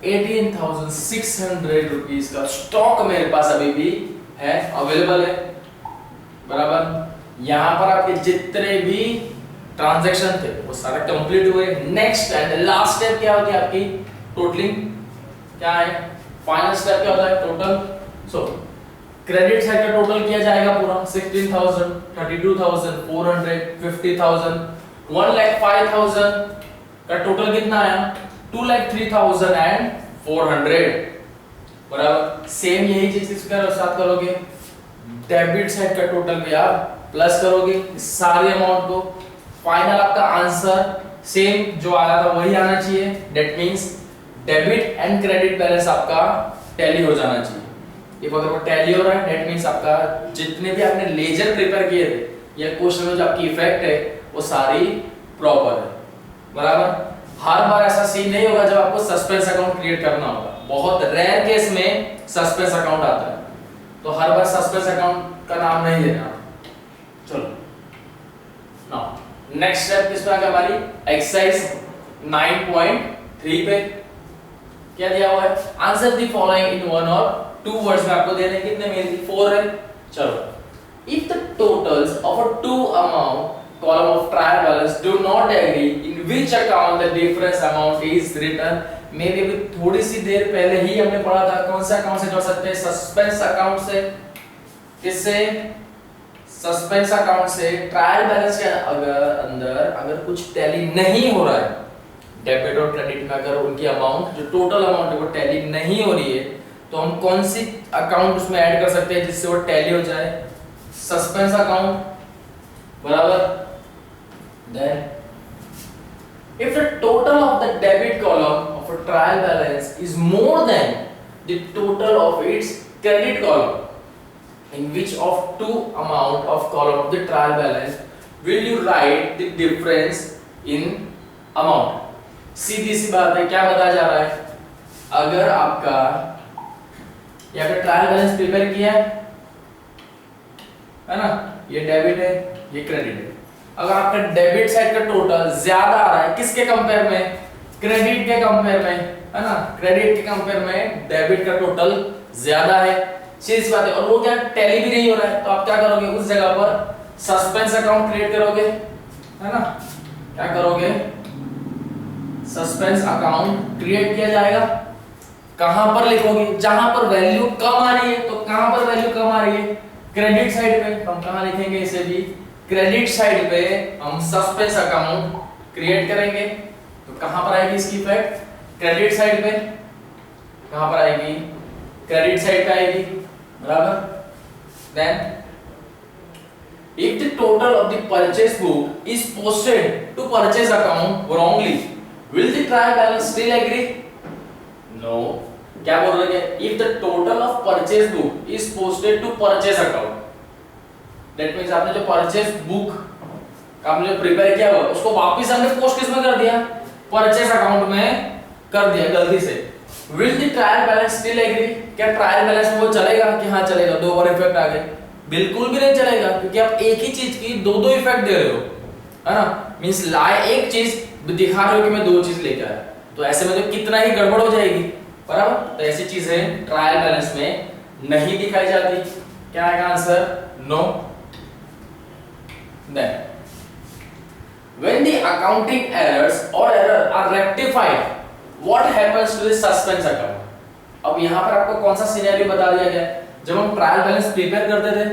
18,600 रुपीस का स्टॉक मेरे पास अभी भी है, अवेलेबल है, बराबर। यहां पर आपके जितने भी ट्रांजैक्शन थे वो सारे कंप्लीट हुए। नेक्स्ट एंड लास्ट स्टेप क्या होगी आपकी, टोटलिंग, क्या है, फाइनल स्टेप क्या होता है, टोटल। सो क्रेडिट साइड का टोटल किया जाएगा पूरा 16,000, 32,400, 50,000, 1,05,000 का टोटल कितना आया, 2,03,400, बराबर। सेम यही चीज इसके साथ करोगे, डेबिट साइड का टोटल भी आप प्लस करोगे सारे अमाउंट को, फाइनल आपका आंसर सेम जो आया था वही आना चाहिए, that means debit and credit balance आपका टैली हो जाना चाहिए। ये अगर वो टैली हो रहा है दैट मींस आपका जितने भी आपने लेजर प्रिपेयर किए थे या क्वेश्चन में जो आपकी इफेक्ट है वो सारी प्रॉपर है, बराबर। हर बार ऐसा सीन नहीं होगा जब आपको सस्पेंस अकाउंट क्रिएट करना होगा, बहुत रेयर केस में सस्पेंस अकाउंट आता है, तो हर बार सस्पेंस अकाउंट का नाम नहीं देना। चलो नाउ नेक्स्ट स्टेप किस पे आ गया हमारी, एक्सरसाइज 9.3 पे क्या दिया हुआ है, answer the following in one और टू वर्ड्स में आपको देने कितने मिल 4 है। चलो, if the totals of a two amount column of trial balance do not agree in which account the difference amount is written। मेरे भी थोड़ी सी देर पहले ही हमने पढ़ा था, कौन सा अकाउंट से जोड़ सकते हैं, सस्पेंस अकाउंट से, किससे, सस्पेंस अकाउंट से। ट्रायल बैलेंस के अंदर कुछ टैली नहीं हो रहा है, डेबिट और क्रेडिट में अगर उनकी अमाउंट जो टोटल अमाउंट है वो टैली नहीं हो रही है, तो हम कौन सी अकाउंट उसमें ऐड कर सकते हैं जिससे वो टैली हो जाए, सस्पेंस अकाउंट, बराबर। Then, if the total of the debit column of a trial balance is more than the total of its credit column, in which of two amount of column of the trial balance will you write the difference in amount? सीधी सी बात है, क्या बताया जा रहा है, अगर आपका या फिर ट्रायल बैलेंस प्रिपेयर किया है ना, ये डेबिट है ये क्रेडिट है, अगर आपका डेबिट साइड का टोटल ज्यादा आ रहा है किसके कंपेयर में, क्रेडिट के कंपेयर में, है ना, क्रेडिट के कंपेयर में डेबिट का टोटल ज्यादा है, सीधी बात है, और वो क्या टैली भी नहीं हो रहा है, तो आप क्या करोगे, उस जगह पर सस्पेंस अकाउंट क्रिएट करोगे, है ना, क्या करोगे, सस्पेंस अकाउंट क्रिएट किया जाएगा। कहां पर लिखोगे, जहां पर वैल्यू कम आ रही है, तो कहां पर वैल्यू कम आ रही है, क्रेडिट साइड पे, हम कहां लिखेंगे इसे भी, क्रेडिट साइड पे हम सस्पेंस अकाउंट क्रिएट करेंगे, तो कहां पर आएगी इसकी इफेक्ट, क्रेडिट साइड पे, कहां पर आएगी, क्रेडिट साइड पे आएगी, बराबर। Then if the total of the purchase book is posted to purchase account wrongly, will the trial balance still agree? No, क्या बोल रहे हैं, if the total of purchase book is posted to purchase account, that means आपने जो purchase book आपने जो prepare किया हुआ उसको वापस हमने पोस्ट किस में कर दिया, परचेस अकाउंट में कर दिया गलती से, will the trial balance still agree, क्या ट्रायल बैलेंस में वो चलेगा कि हाँ चलेगा, दो और इफेक्ट आ गए, बिल्कुल भी नहीं चलेगा, क्योंकि आप एक ही चीज की दो दो इफेक्ट दे रहे हो, है ना, मींस लाए एक चीज दिखा रहे हो कि मैं दो चीज लेके आया, तो ऐसे में तो कितना ही गड़बड़ हो जाएगी, बराबर। तो ऐसी चीजें ट्रायल बैलेंस में नहीं दिखाई जाती, क्या आएगा answer, no. Then, when the accounting errors or error are rectified, what happens to the suspense account? अब यहाँ पर आपको कौन सा सिनेरियो बता दिया गया है, जब हम ट्रायल बैलेंस प्रिपेयर करते थे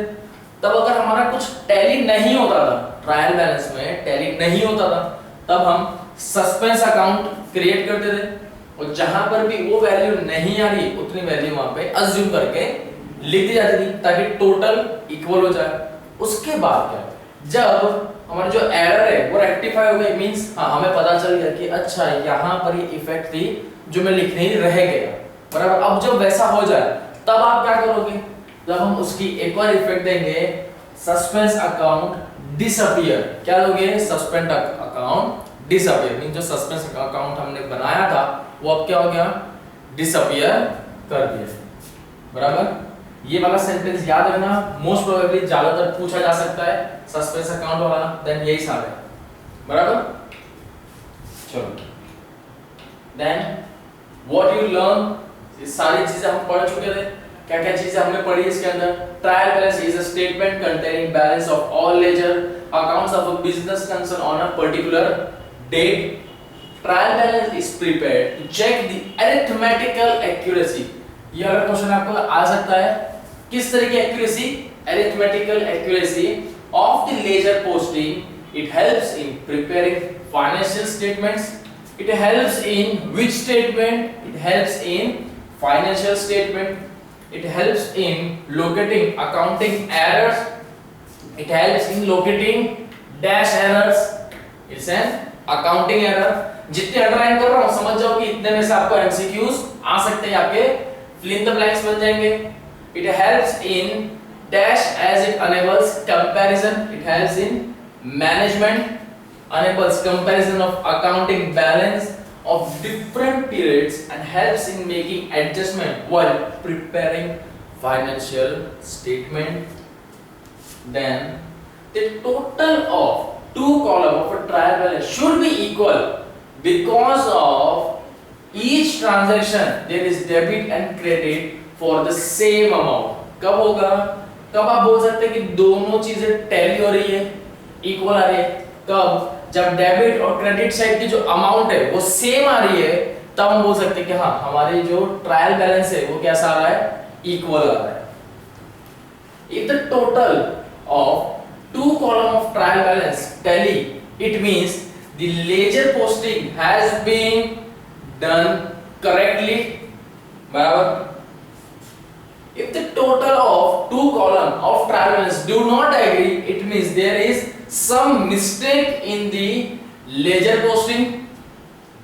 तब अगर हमारा कुछ टैली नहीं होता था, ट्रायल बैलेंस में टैली नहीं होता था, तब हम सस्पेंस अकाउंट क्रिएट करते थे, और जहां पर भी वो वैल्यू नहीं आ रही उतनी वैल्यू वहां पे अज्यूम करके लिख दी जाती थी ताकि टोटल इक्वल हो जाए। उसके बाद क्या, जब हमारा जो एरर है वो रेक्टिफाई हो गई, मींस हाँ हमें पता चल गया कि अच्छा यहाँ पर ये इफेक्ट थी जो मैं लिखने ही रह गया, बराबर। अब जब वैसा हो जाए तब आप क्या करोगे, जब हम उसकी एक और इफेक्ट देंगे, सस्पेंस अकाउंट डिसअपीयर, क्या लोगे, सस्पेंड अकाउंट डिसअपीयर, मींस जो सस्पेंस अकाउंट हमने बनाया था वो अब क्या हो गया, डिसअपीयर कर दिया, बराबर। ये वाला सेंटेंस याद रखना, मोस्ट प्रोबेबली ज्यादातर पूछा जा सकता है सस्पेंस अकाउंट वाला, देन यही सारा है, बराबर। चलो, देन व्हाट यू लर्न, ये सारी चीजें हम पढ़ चुके थे, क्या क्या चीजें हमने पढ़ी इसके अंदर। Trial balance is a statement containing balance of all ledger accounts of a business concern on a particular date. Trial balance is prepared to check the arithmetical accuracy, ये अगर क्वेश्चन आपको आ सकता है, किस तरह की accuracy, arithmetical accuracy of the ledger posting. It helps in preparing financial statements, it helps in which statement, it helps in financial statement, it helps in locating accounting errors, it helps in locating dash errors, it's an accounting error। जितने underline कर रहा हूं समझ जाओ कि इतने में से आपको एमसीक्यूज आ सकते हैं, आपके fill in the blanks बन जाएंगे। it helps in dash as it enables comparison, it helps in management, enables comparison of accounting balance of different periods and helps in making adjustment while preparing financial statement. Then the total of two column of a trial balance should be equal because of each transaction there is debit and credit for the same amount. कब होगा, कब आप बोल सकते हैं कि दोनों चीजें टैली हो रही है, इक्वल आ रही है? कब? जब डेबिट और क्रेडिट साइड की जो अमाउंट है वो सेम आ रही है, तब हम बोल सकते हैं कि हाँ हमारे जो ट्रायल बैलेंस है वो कैसा आ रहा है, इक्वल आ रहा है. If the total of two column of trial balance tally, it means the ledger posting has been done correctly. बराबर. If the total of two column of trial balance do not agree, it means there is some mistake in the ledger posting.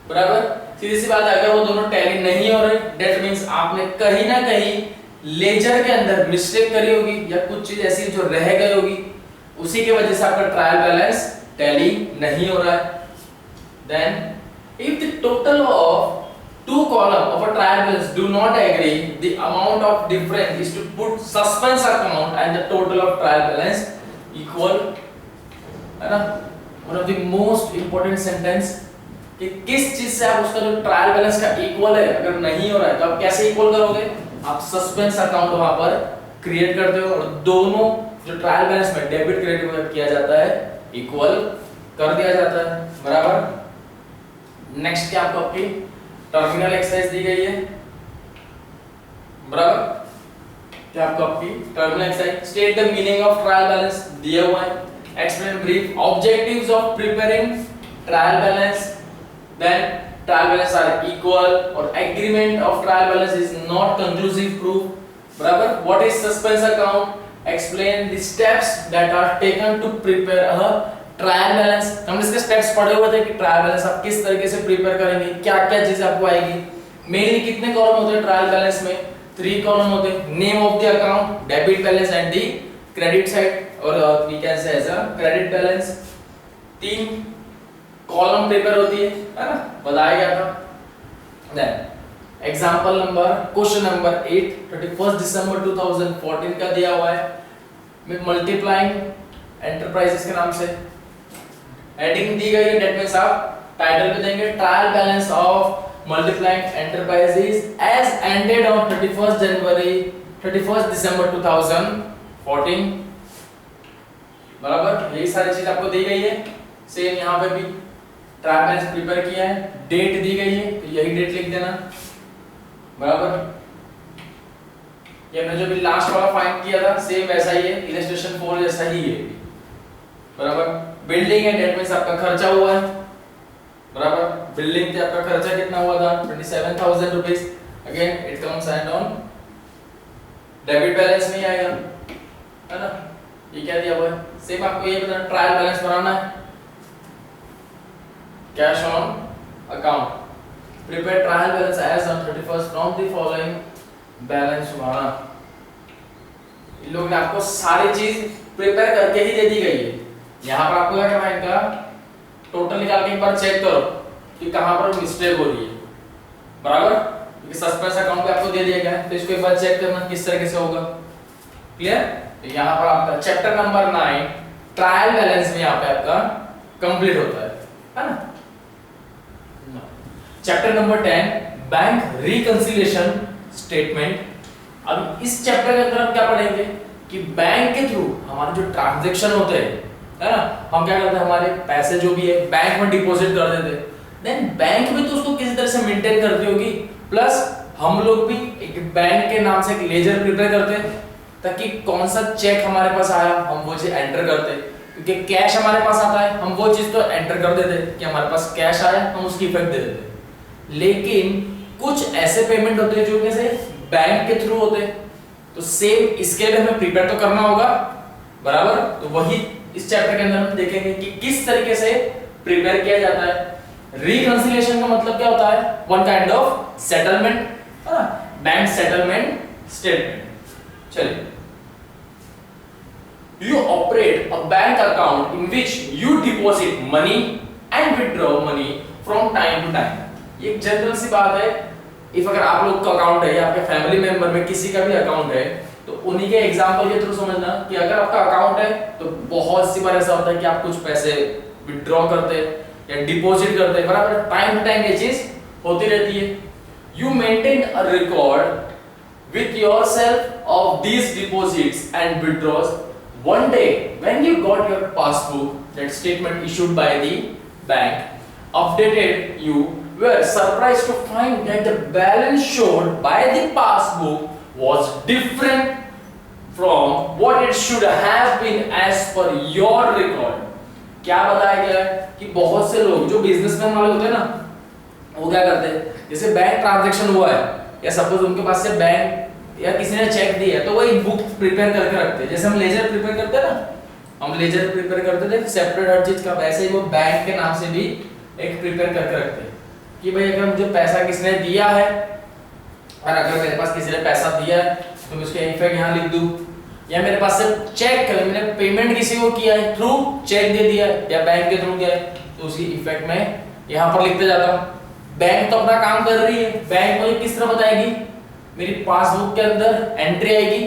बराबर. सीधी सी बात है, अगर वो दोनों tally नहीं हो रहे, that means आपने कहीं ना कहीं लेजर के अंदर मिस्टेक करी होगी या कुछ चीज ऐसी जो रह गई होगी, उसी की वजह से आपका ट्रायल बैलेंस टैली नहीं हो रहा है. Then if the total of two column of a trial balance do not agree, the amount of difference is to put suspense account and the total of trial balance equal. है ना? One of the most important sentence कि किस चीज से आप उसका जो trial balance का इक्वल है अगर नहीं हो रहा है तो आप कैसे इक्वल करोगे? आप सस्पेंस अकाउंट वहां पर क्रिएट करते हो और दोनों जो ट्रायल बैलेंस में डेबिट क्रेडिट किया जाता है इक्वल कर दिया जाता है. बराबर. नेक्स्ट क्या आपको आपकी टर्मिनल एक्सरसाइज दी गई है. बराबर. क्या आपको आपकी terminal exercise state the meaning of trial balance दिया हुआ है. Explain brief objectives of preparing trial balance. Then trial balance are equal or agreement of trial balance is not conclusive proof. बराबर. What is suspense account? Explain the steps that are taken to prepare a trial balance. हमने इसके steps पढ़े हुए थे कि trial balance आप किस तरीके से prepare करेंगे, क्या क्या चीजें आपको आएगी. Mainly कितने कॉलम होते हैं ट्रायल बैलेंस में? 3 कॉलम होते हैं. Name of the account, debit balance and the credit side, और we can say as a credit balance. 3 column prepare होती है ना, बताया गया था. Then example number question number 8 31 दिसंबर 2014 का दिया हुआ है. मल्टीप्लाइंग एंटरप्राइजेस के नाम से हेडिंग दी गई है. डेट मींस आप टाइटल पे देंगे trial balance of multiplying enterprises as ended on 31 दिसंबर 2014. बराबर. यही सारी चीज आपको दी गई है. सेम यहाँ पे भी ट्रायल बैलेंस प्रिपेयर किया है, डेट दी गई है तो यही डेट लिख देना. बराबर. ये हमने जो भी लास्ट वाला फाइंड किया था सेम वैसा ही है, इलस्ट्रेशन 4 जैसा ही है. बराबर. बिल्डिंग है, डेट मींस आपका खर्चा हुआ है. बराबर. बिल्डिंग पे आपका खर्चा कितना हुआ था? 27,000 rupees. Again it comes and on debit balance में आएगा, है ना. ये क्या दिया हुआ है? सेम आपको ये बताना ट्रायल बैलेंस बनाना है. Cash on account. Prepare trial balance as on 31 from the following balance बनाना. इन लोगों ने आपको सारी चीज प्रिपेयर करके ही दे दी गई है. यहाँ पर आपको क्या करना है, इनका टोटल निकाल के एक बार चेक करो कि कहाँ पर मिस्टेक हो रही है. बराबर. क्योंकि सस्पेंस अकाउंट पे आपको दे दिया गया है तो इसको एक बार चेक करना किस तरीके से होगा. क्लियर. तो यहाँ पर आपका चैप्टर नंबर 9 ट्रायल बैलेंस में यहाँ पे आपका कंप्लीट होता है ना. Chapter number 10 bank reconciliation statement. अब इस चैप्टर के अंदर हम क्या पढ़ेंगे कि बैंक के थ्रू हमारे जो ट्रांजैक्शन होते हैं, है ना, हम क्या करते हैं, हमारे पैसे जो भी है बैंक में डिपॉजिट कर देते हैं. देन बैंक भी तो उसको किसी तरह से मेंटेन करती होगी, प्लस हम लोग भी एक बैंक के नाम से एक लेजर प्रिपेयर करते हैं ताकि कौन सा चेक हमारे पास आया हम वो चीज एंटर करते हैं. क्योंकि कैश हमारे पास आता है हम वो चीज तो एंटर कर देते हैं कि हमारे पास कैश आया, हम उसकी इफेक्ट दे देते हैं. लेकिन कुछ ऐसे पेमेंट होते हैं जो कैसे बैंक के थ्रू होते हैं, तो सेम इसके लिए हमें प्रिपेयर तो करना होगा. बराबर. तो वही इस चैप्टर के अंदर हम देखेंगे कि किस तरीके से प्रिपेयर किया जाता है. रिकंसिलिएशन का मतलब क्या होता है? One kind of settlement, bank settlement statement. चलिए you operate a bank account in which you deposit money and withdraw money from time to time. ये एक जनरल सी बात है. इफ अगर आप लोग का अकाउंट है या आपके फैमिली मेंबर में किसी का भी अकाउंट है तो उन्हीं के एग्जांपल के थ्रू समझना कि अगर आपका अकाउंट है तो बहुत सी बार ऐसा होता है कि आप कुछ पैसे विथड्रॉ करते हैं या डिपॉजिट करते हैं, बराबर टाइम टू टाइम ये चीज होती रहती है. You maintain a record with yourself of these deposits and withdrawals. One day when you got your passbook, that statement issued by the bank, updated, you were surprised to find that the balance shown by the passbook was different from what it should have been as per your record. क्या बताया गया है कि बहुत से लोग जो businessman वाले होते हैं ना, वो क्या करते हैं, जैसे बैंक ट्रांजैक्शन हुआ है या सपोज उनके पास से बैंक या किसी ने चेक दिया है तो वो एक बुक प्रिपेयर करके रखते हैं. जैसे हम लेजर प्रिपेयर करते हैं ना, हम लेजर प्रिपेयर करते थे सेपरेट हर चीज का, वैसे ही वो बैंक के नाम से भी एक प्रिपेयर करके रखते हैं कि भाई अगर मुझे पैसा किसने दिया है और अगर मेरे पास किसी ने पैसा दिया है तो मैं उसका इफेक्ट यहाँ लिख दूं, या मेरे पास से चेक कर मैंने पेमेंट किसी को किया है थ्रू चेक दे दिया है या बैंक के थ्रू किया है तो उसकी इफेक्ट मैं यहाँ पर लिखते जाता हूँ. बैंक तो अपना काम कर रही है, बैंक मुझे किस तरह बताएगी, मेरी पासबुक के अंदर एंट्री आएगी,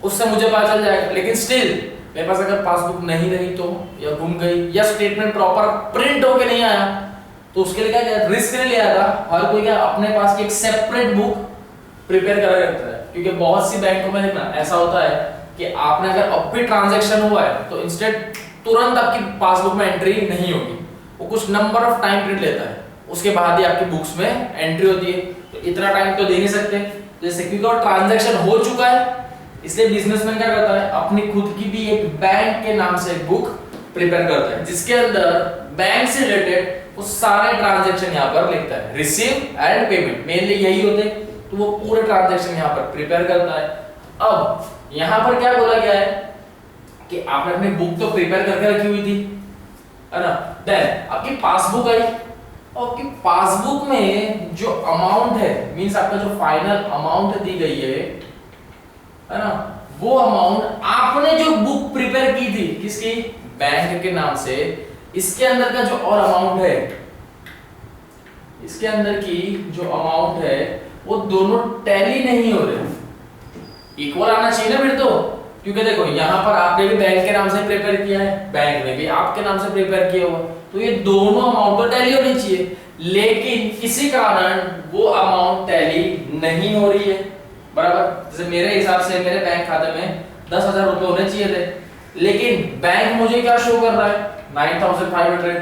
उससे मुझे पता चल जाएगा. लेकिन स्टिल मेरे पास अगर पासबुक नहीं रही तो या गुम गई या स्टेटमेंट प्रॉपर प्रिंट होके नहीं आया तो उसके लिए क्या रिस्क नहीं लिया था. हर कोई क्या अपने पास की एक सेपरेट बुक प्रिपेयर करा करता है, क्योंकि बहुत सी बैंकों में देखना ऐसा होता है कि आपने अगर अब भी ट्रांजैक्शन हुआ है तो इंस्टेंट तुरंत आपकी पासबुक में एंट्री नहीं होगी, वो कुछ नंबर ऑफ टाइम पीरियड लेता है, उसके बाद ही आपकी बुक्स में एंट्री होती है. तो इतना टाइम तो दे नहीं सकते, जैसे क्योंकि ट्रांजैक्शन हो चुका है इसलिए बिजनेसमैन क्या करता है, अपनी खुद की भी एक बैंक के नाम से एक बुक प्रिपेयर करता है जिसके अंदर बैंक से रिलेटेड वो सारे ट्रांजैक्शन यहाँ पर लिखता है, रिसीव एंड पेमेंट मेनली यही होते हैं, तो वो पूरे ट्रांजैक्शन यहाँ पर प्रिपेयर करता है. अब यहाँ पर क्या बोला गया है कि आपने अपनी बुक तो प्रिपेयर करके रखी हुई थी है ना, देन आपकी पासबुक आई और कि पासबुक में जो अमाउंट है मींस आपका जो फाइनल अमाउंट दी गई है ना, वो अमाउंट आपने जो बुक प्रिपेयर की थी किसकी, बैंक के नाम से, इसके अंदर का जो और अमाउंट है, इसके अंदर की जो अमाउंट है वो दोनों टैली नहीं हो रहे. इक्वल आना चाहिए ना फिर तो, क्योंकि देखो यहाँ पर आपने भी बैंक के नाम से प्रिपेयर किया है, बैंक ने भी आपके नाम से प्रिपेयर किया हुआ, तो ये दोनों अमाउंट तो टैली होनी चाहिए. लेकिन किसी कारण वो अमाउंट टैली नहीं हो रही है, बराबर. जैसे मेरे हिसाब से मेरे बैंक खाते में 10,000 रुपए होने चाहिए थे, लेकिन बैंक मुझे क्या शो कर रहा है 9,500.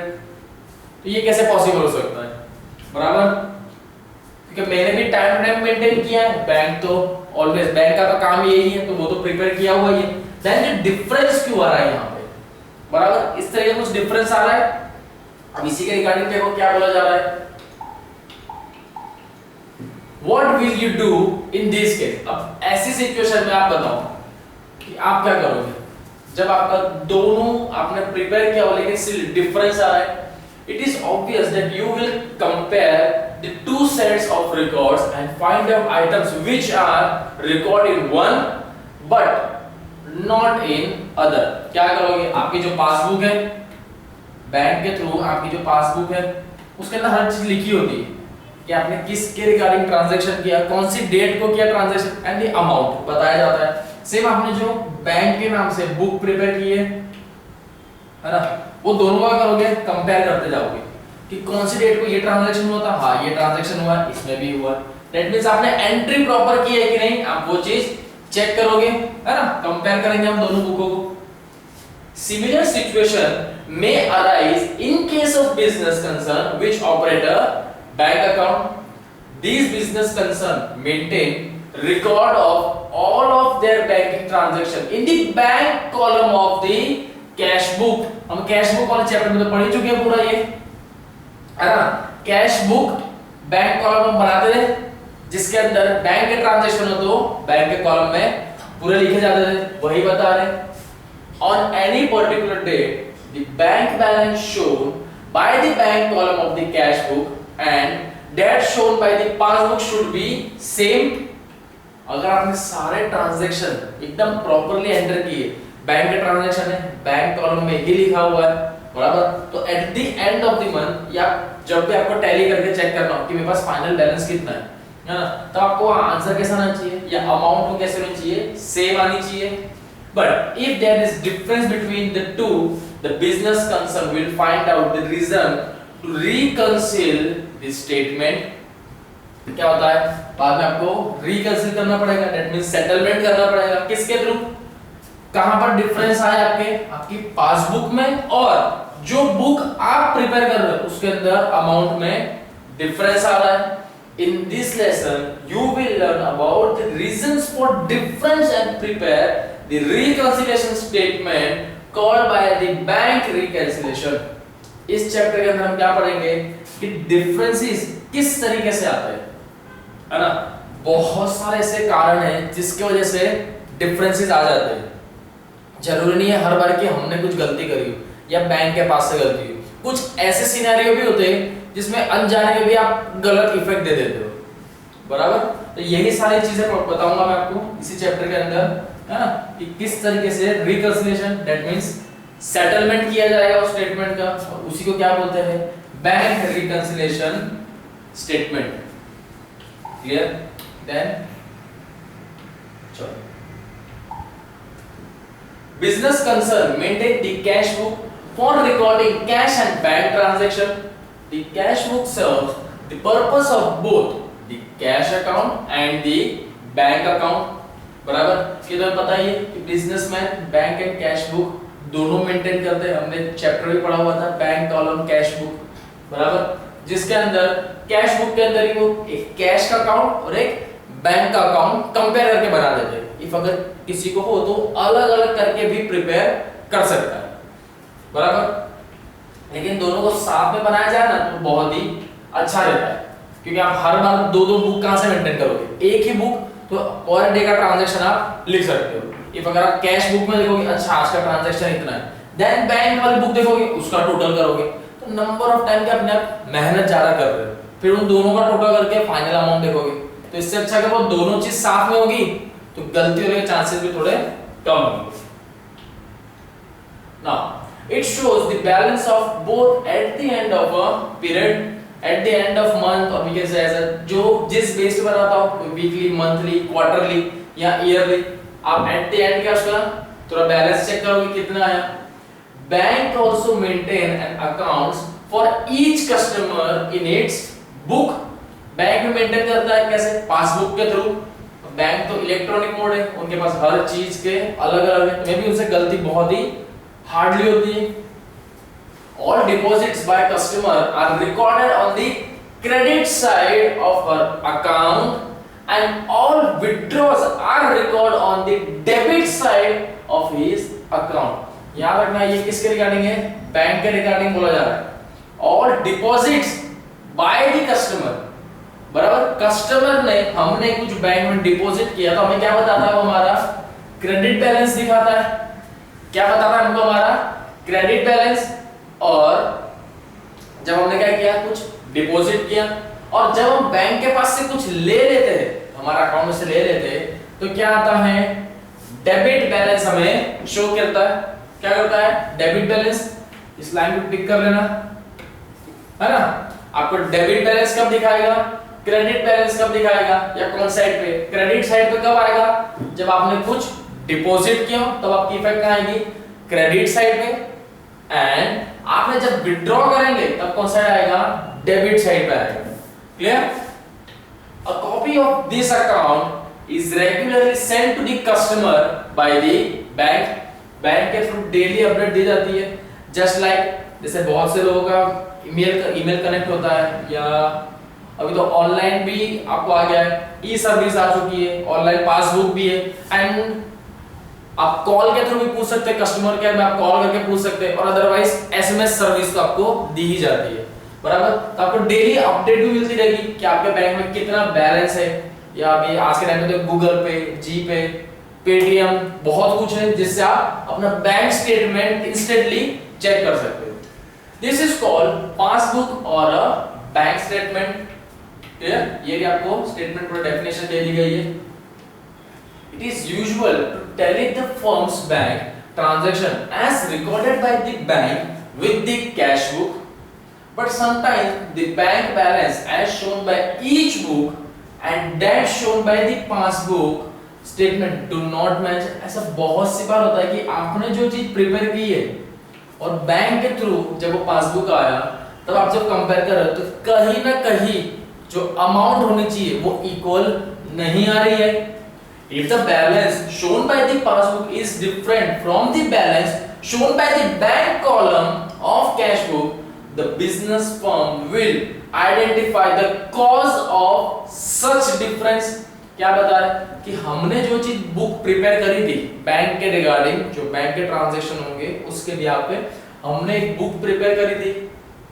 तो ये कैसे पॉसिबल हो सकता है, बराबर, क्योंकि मैंने भी टाइम टाइम मेंटेन किया है, बैंक तो ऑलवेज बैंक का तो काम यही है, तो वो तो प्रिपेयर किया हुआ ही है. देन डिफरेंस क्यों आ रहा है यहाँ पे, बराबर, इस तरह का कुछ डिफरेंस आ रहा है. अब इसी के रिगार्डिंग देखो क्या बोला जा रहा है, What will you do in this case? अब ऐसी सिचुएशन में आप बताओ कि आप क्या करोगे जब आपका दोनों आपने प्रिपेयर किया हो लेकिन स्टिल डिफरेंस आ रहा है. It is obvious that you will compare the two sets of records and find out items which are recorded in one but not in other. क्या करोगे, आपकी जो पासबुक है बैंक के थ्रू, आपकी जो पासबुक है उसके अंदर हर चीज लिखी होती है कि आपने किसके रिगार्डिंग ट्रांजैक्शन किया, कौन सी डेट को किया ट्रांजैक्शन एंड द अमाउंट बताया जाता है. सेम आपने जो बैंक के नाम से बुक प्रिपेयर की है ना, वो दोनों का करोगे कंपेयर करते जाओगे कि कौन सी डेट को ये ट्रांजैक्शन हुआ था, हाँ ये ट्रांजैक्शन हुआ, इसमें भी हुआ. दैट मींस आपने एंट्री प्रॉपर की है कि नहीं, आप वो चीज चेक करोगे है ना, कंपेयर करेंगे हम दोनों बुकों को. Similar situation may arise in case of business concern which operate a bank account. These business concern maintain record of all of their banking transaction in the bank column of the cash book. हम cash book वाले chapter में तो पढ़ ही चुके हैं पूरा ये है ना. कैश बुक बैंक कॉलम हम बनाते थे जिसके अंदर बैंक के ट्रांजैक्शन हो तो बैंक के कॉलम में पूरे लिखे जाते थे, वही बता रहे हैं. On any particular date, the bank balance shown by the bank column of the cash book and that shown by the passbook should be same. अगर आपने सारे ट्रांजैक्शन एकदम प्रॉपर्ली एंटर किए बैंक का ट्रांजैक्शन है, बैंक कॉलम में ही लिखा हुआ है, बराबर। तो at the end of the month या जब भी आपको टैली करके चेक करना हो कि मेरे पास फाइनल बैलेंस कितना है ना, तो आपको आंसर कैसा आना चाहिए या अमाउंट को कैसे होनी चाहिए, सेम आनी चाहिए। But if there is difference between the two, the business concern will find out the reason to reconcile the statement. क्या होता है, बाद में आपको रिकंसील करना पड़ेगा, दैट मींस सेटलमेंट करना पड़ेगा। किसके थ्रू, कहां पर डिफरेंस आया आपकी पासबुक में और जो बुक आप प्रिपेयर कर रहे हो उसके अंदर अमाउंट में डिफरेंस आ रहा है। In this lesson, you will learn about the reasons for difference and prepare the reconciliation statement called by the bank reconciliation. इस चैप्टर के अंदर हम क्या पढ़ेंगे कि डिफरेंसेस किस तरीके से आते हैं, है ना। बहुत सारे ऐसे कारण हैं जिसकी वजह से डिफरेंसेस आ जाते हैं। जरूरी नहीं है हर बार कि हमने कुछ गलती करी हो या बैंक के पास से गलती हो, कुछ ऐसे सिनेरियो भी होते हैं जिसमें अनजाने में भी आप गलत इफेक्ट दे देते हो, बराबर। तो यही सारी चीजें बताऊंगा मैं आपको इसी चैप्टर के अंदर, है ना, कि किस तरीके से रिकंसिलिएशन दैट मींस सेटलमेंट किया जाएगा उस स्टेटमेंट का, और उसी को क्या बोलते हैं, bank reconciliation statement. Clear? Then चलो, business concern maintain the cash book for recording cash and bank transaction. The cash book serves the purpose of both the cash account and the bank account. बराबर, कि तो पता ही है कि businessman bank and cash book दोनों maintain करते हैं। हमने चैप्टर भी पढ़ा हुआ था बैंक कॉलम कैश बुक, बराबर, जिसके अंदर कैश बुक के अंदर ही वो एक कैश का अकाउंट और एक बैंक का अकाउंट कंपेयर करके बना देते हैं। इफ अगर किसी को हो तो अलग अलग करके भी प्रिपेयर कर सकता है, बराबर। लेकिन दोनों को साथ में बनाया जाए ना तो बहुत ही अच्छा रहता है, क्योंकि आप हर बार दो दो बुक कहां से मेंटेन करोगे, एक ही बुक तो पर डे का ट्रांजैक्शन आप लिख सकते हो। इफ अगर आप कैश बुक में देखोगे अच्छा आज का ट्रांजैक्शन इतना है, देन बैंक वाली बुक देखोगे उसका टोटल करोगे, तो नंबर ऑफ टाइम के अपने आप मेहनत ज्यादा कर रहे हो, फिर उन दोनों का टोटल करके फाइनल अमाउंट देखोगे। तो इससे अच्छा अगर वो दोनों चीज साथ में होगी तो गलती होने के चांसेस भी थोड़े कम होंगे। Now it shows the balance of both at the end of a period, at the end of month, or we can say as a जो जिस बेस पे बनाता हो वीकली, मंथली, क्वार्टरली या ईयरली, आप एट द एंड क्या उसका थोड़ा बैलेंस चेक करोगे कितना आया। Bank also maintain an accounts for each customer in its book. Bank में मेंटेन करता है कैसे, पासबुक के थ्रू। बैंक तो इलेक्ट्रॉनिक मोड है, उनके पास हर चीज के अलग अलग है, मे भी उनसे गलती बहुत ही हार्डली होती है। All deposits by customer are recorded on the credit side of her account and all withdrawals are recorded on the debit side of his account. याद रखना ये किसके रिगार्डिंग है, बैंक के रिगार्डिंग बोला जा रहा है। All deposits by the customer, बराबर, कस्टमर ने हमने कुछ बैंक में डिपॉजिट किया तो हमें क्या बताता है, वो हमारा क्रेडिट बैलेंस दिखाता है। क्या बताता है हमको, हमारा क्रेडिट बैलेंस। और जब हमने क्या किया, कुछ डिपॉजिट किया, और जब हम बैंक के पास से कुछ ले लेते हैं, हमारा अकाउंट में से ले लेते हैं, तो क्या आता है, डेबिट बैलेंस हमें शो करता है। क्या करता है, डेबिट बैलेंस। इस लाइन को टिक कर लेना, है ना। आपको डेबिट बैलेंस कब दिखाएगा, क्रेडिट बैलेंस कब दिखाएगा, या कौन साइड पे, क्रेडिट साइड पे कब आएगा, जब आपने कुछ डिपॉजिट किया तब आपकी इफेक्ट कहां आएगी, क्रेडिट साइड पे। एंड आपने जब विथड्रॉ करेंगे तब कौन साइड आएगा, डेबिट साइड पे आएगा। Clear? A copy of this account is regularly sent to the customer by the bank. Bank के थ्रू डेली अपडेट दी जाती है। जस्ट लाइक जैसे बहुत से लोगों का ईमेल कनेक्ट होता है, या अभी तो ऑनलाइन भी आपको आ गया है, ई सर्विस आ चुकी है, ऑनलाइन पासबुक भी है, एंड आप कॉल के थ्रू भी पूछ सकते हैं, कस्टमर केयर में आप कॉल करके पूछ सकते हैं, और अदरवाइज एसएमएस सर्विस तो आपको दी ही जाती है, बराबर। तो आपको डेली अपडेट भी मिलती रहेगी कि आपके बैंक में कितना बैलेंस है, या अभी आज के टाइम में तो गूगल पे, जी पे, पेटीएम, बहुत कुछ है जिससे आप अपना बैंक स्टेटमेंट इंस्टेंटली चेक कर सकते हो। दिस इज कॉल्ड पासबुक और अ बैंक स्टेटमेंट। क्लियर? ये भी आपको स्टेटमेंट पर डेफिनेशन दे दी गई है। It is usual to tally the firm's bank transaction as recorded by the bank with the cash book, but sometimes the bank balance as shown by each book and that shown by the passbook statement do not match। ऐसा बहुत सी बार होता है कि आपने जो चीज prepare की है और बैंक के थ्रू जब वो पासबुक आया तब आप जब कंपेयर कर रहे हो तो कहीं ना कहीं जो अमाउंट होनी चाहिए वो इक्वल नहीं आ रही है। If the balance shown by the passbook is different from the balance shown by the bank column of cash book, the business firm will identify the cause of such difference। क्या बता रहे कि हमने जो चीज बुक प्रिपेयर करी थी bank के रिगार्डिंग, जो बैंक के ट्रांजैक्शन होंगे उसके बिहाफ पे हमने एक बुक प्रिपेयर करी थी,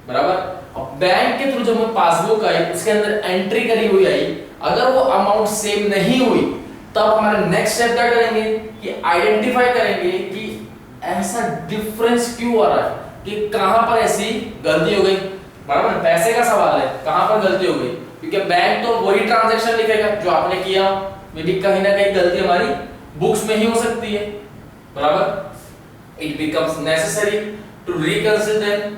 बराबर। अब बैंक के थ्रू जब हमें पासबुक आई उसके अंदर एंट्री करी हुई आई, अगर वो अमाउंट सेम नहीं हुई तब हमारा नेक्स्ट स्टेप क्या करेंगे कि आइडेंटिफाई करेंगे कि ऐसा डिफरेंस क्यों आ रहा है, कि कहां पर ऐसी गलती हो गई, बराबर। पैसे का सवाल है, कहां पर गलती हो गई, क्योंकि बैंक तो वही ट्रांजैक्शन लिखेगा जो आपने किया, मे बी कहीं ना कहीं गलती हमारी बुक्स में ही हो सकती है, बराबर। It becomes necessary to reconsider them,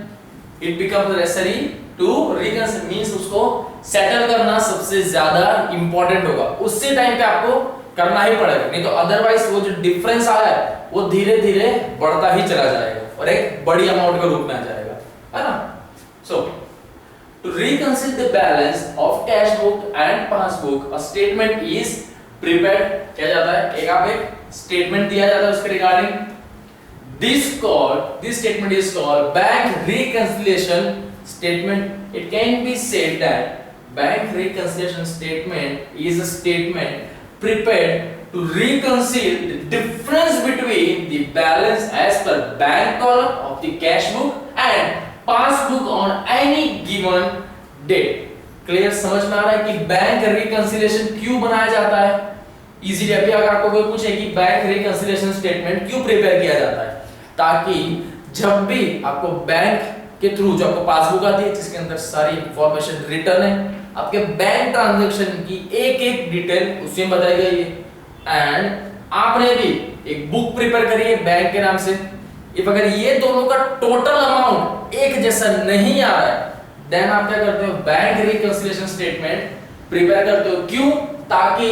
it becomes necessary to reconsider means उसको सेटल करना सबसे ज्यादा इंपॉर्टेंट होगा, उसी टाइम पे आपको करना ही पड़ेगा, नहीं तो अदरवाइज वो जो डिफरेंस आया है वो धीरे धीरे बढ़ता ही चला जाएगा और एक बड़ी अमाउंट के रूप में आ जाएगा, है ना। सो to reconcile the balance of cash book and passbook, a statement is prepared। क्या जाता है, एक स्टेटमेंट दिया जाता है उसके regarding. this statement is called bank reconciliation statement। It can be said that bank reconciliation statement is a statement prepared to reconcile the difference between the balance as per bank column of the cash book and passbook on any given date. Clear, समझ में आ रहा है कि bank reconciliation क्यों बनाया जाता है। Easily अभी अगर आपको कोई पूछे कि बैंक रिकंसिलिएशन स्टेटमेंट क्यों प्रिपेयर किया जाता है, ताकि जब भी आपको बैंक के थ्रू जो आपको पासबुक आती है जिसके अंदर सारी इंफॉर्मेशन रिटर्न है, आपके बैंक ट्रांजैक्शन की एक एक डिटेल उसमें बताई गई है, एंड आपने भी एक बुक प्रिपेयर करी है बैंक के नाम से। इफ अगर ये दोनों का टोटल अमाउंट एक जैसा नहीं आ रहा है, देन आप क्या करते हो, बैंक रिकंसिलिएशन स्टेटमेंट प्रिपेयर करते हो। क्यों, ताकि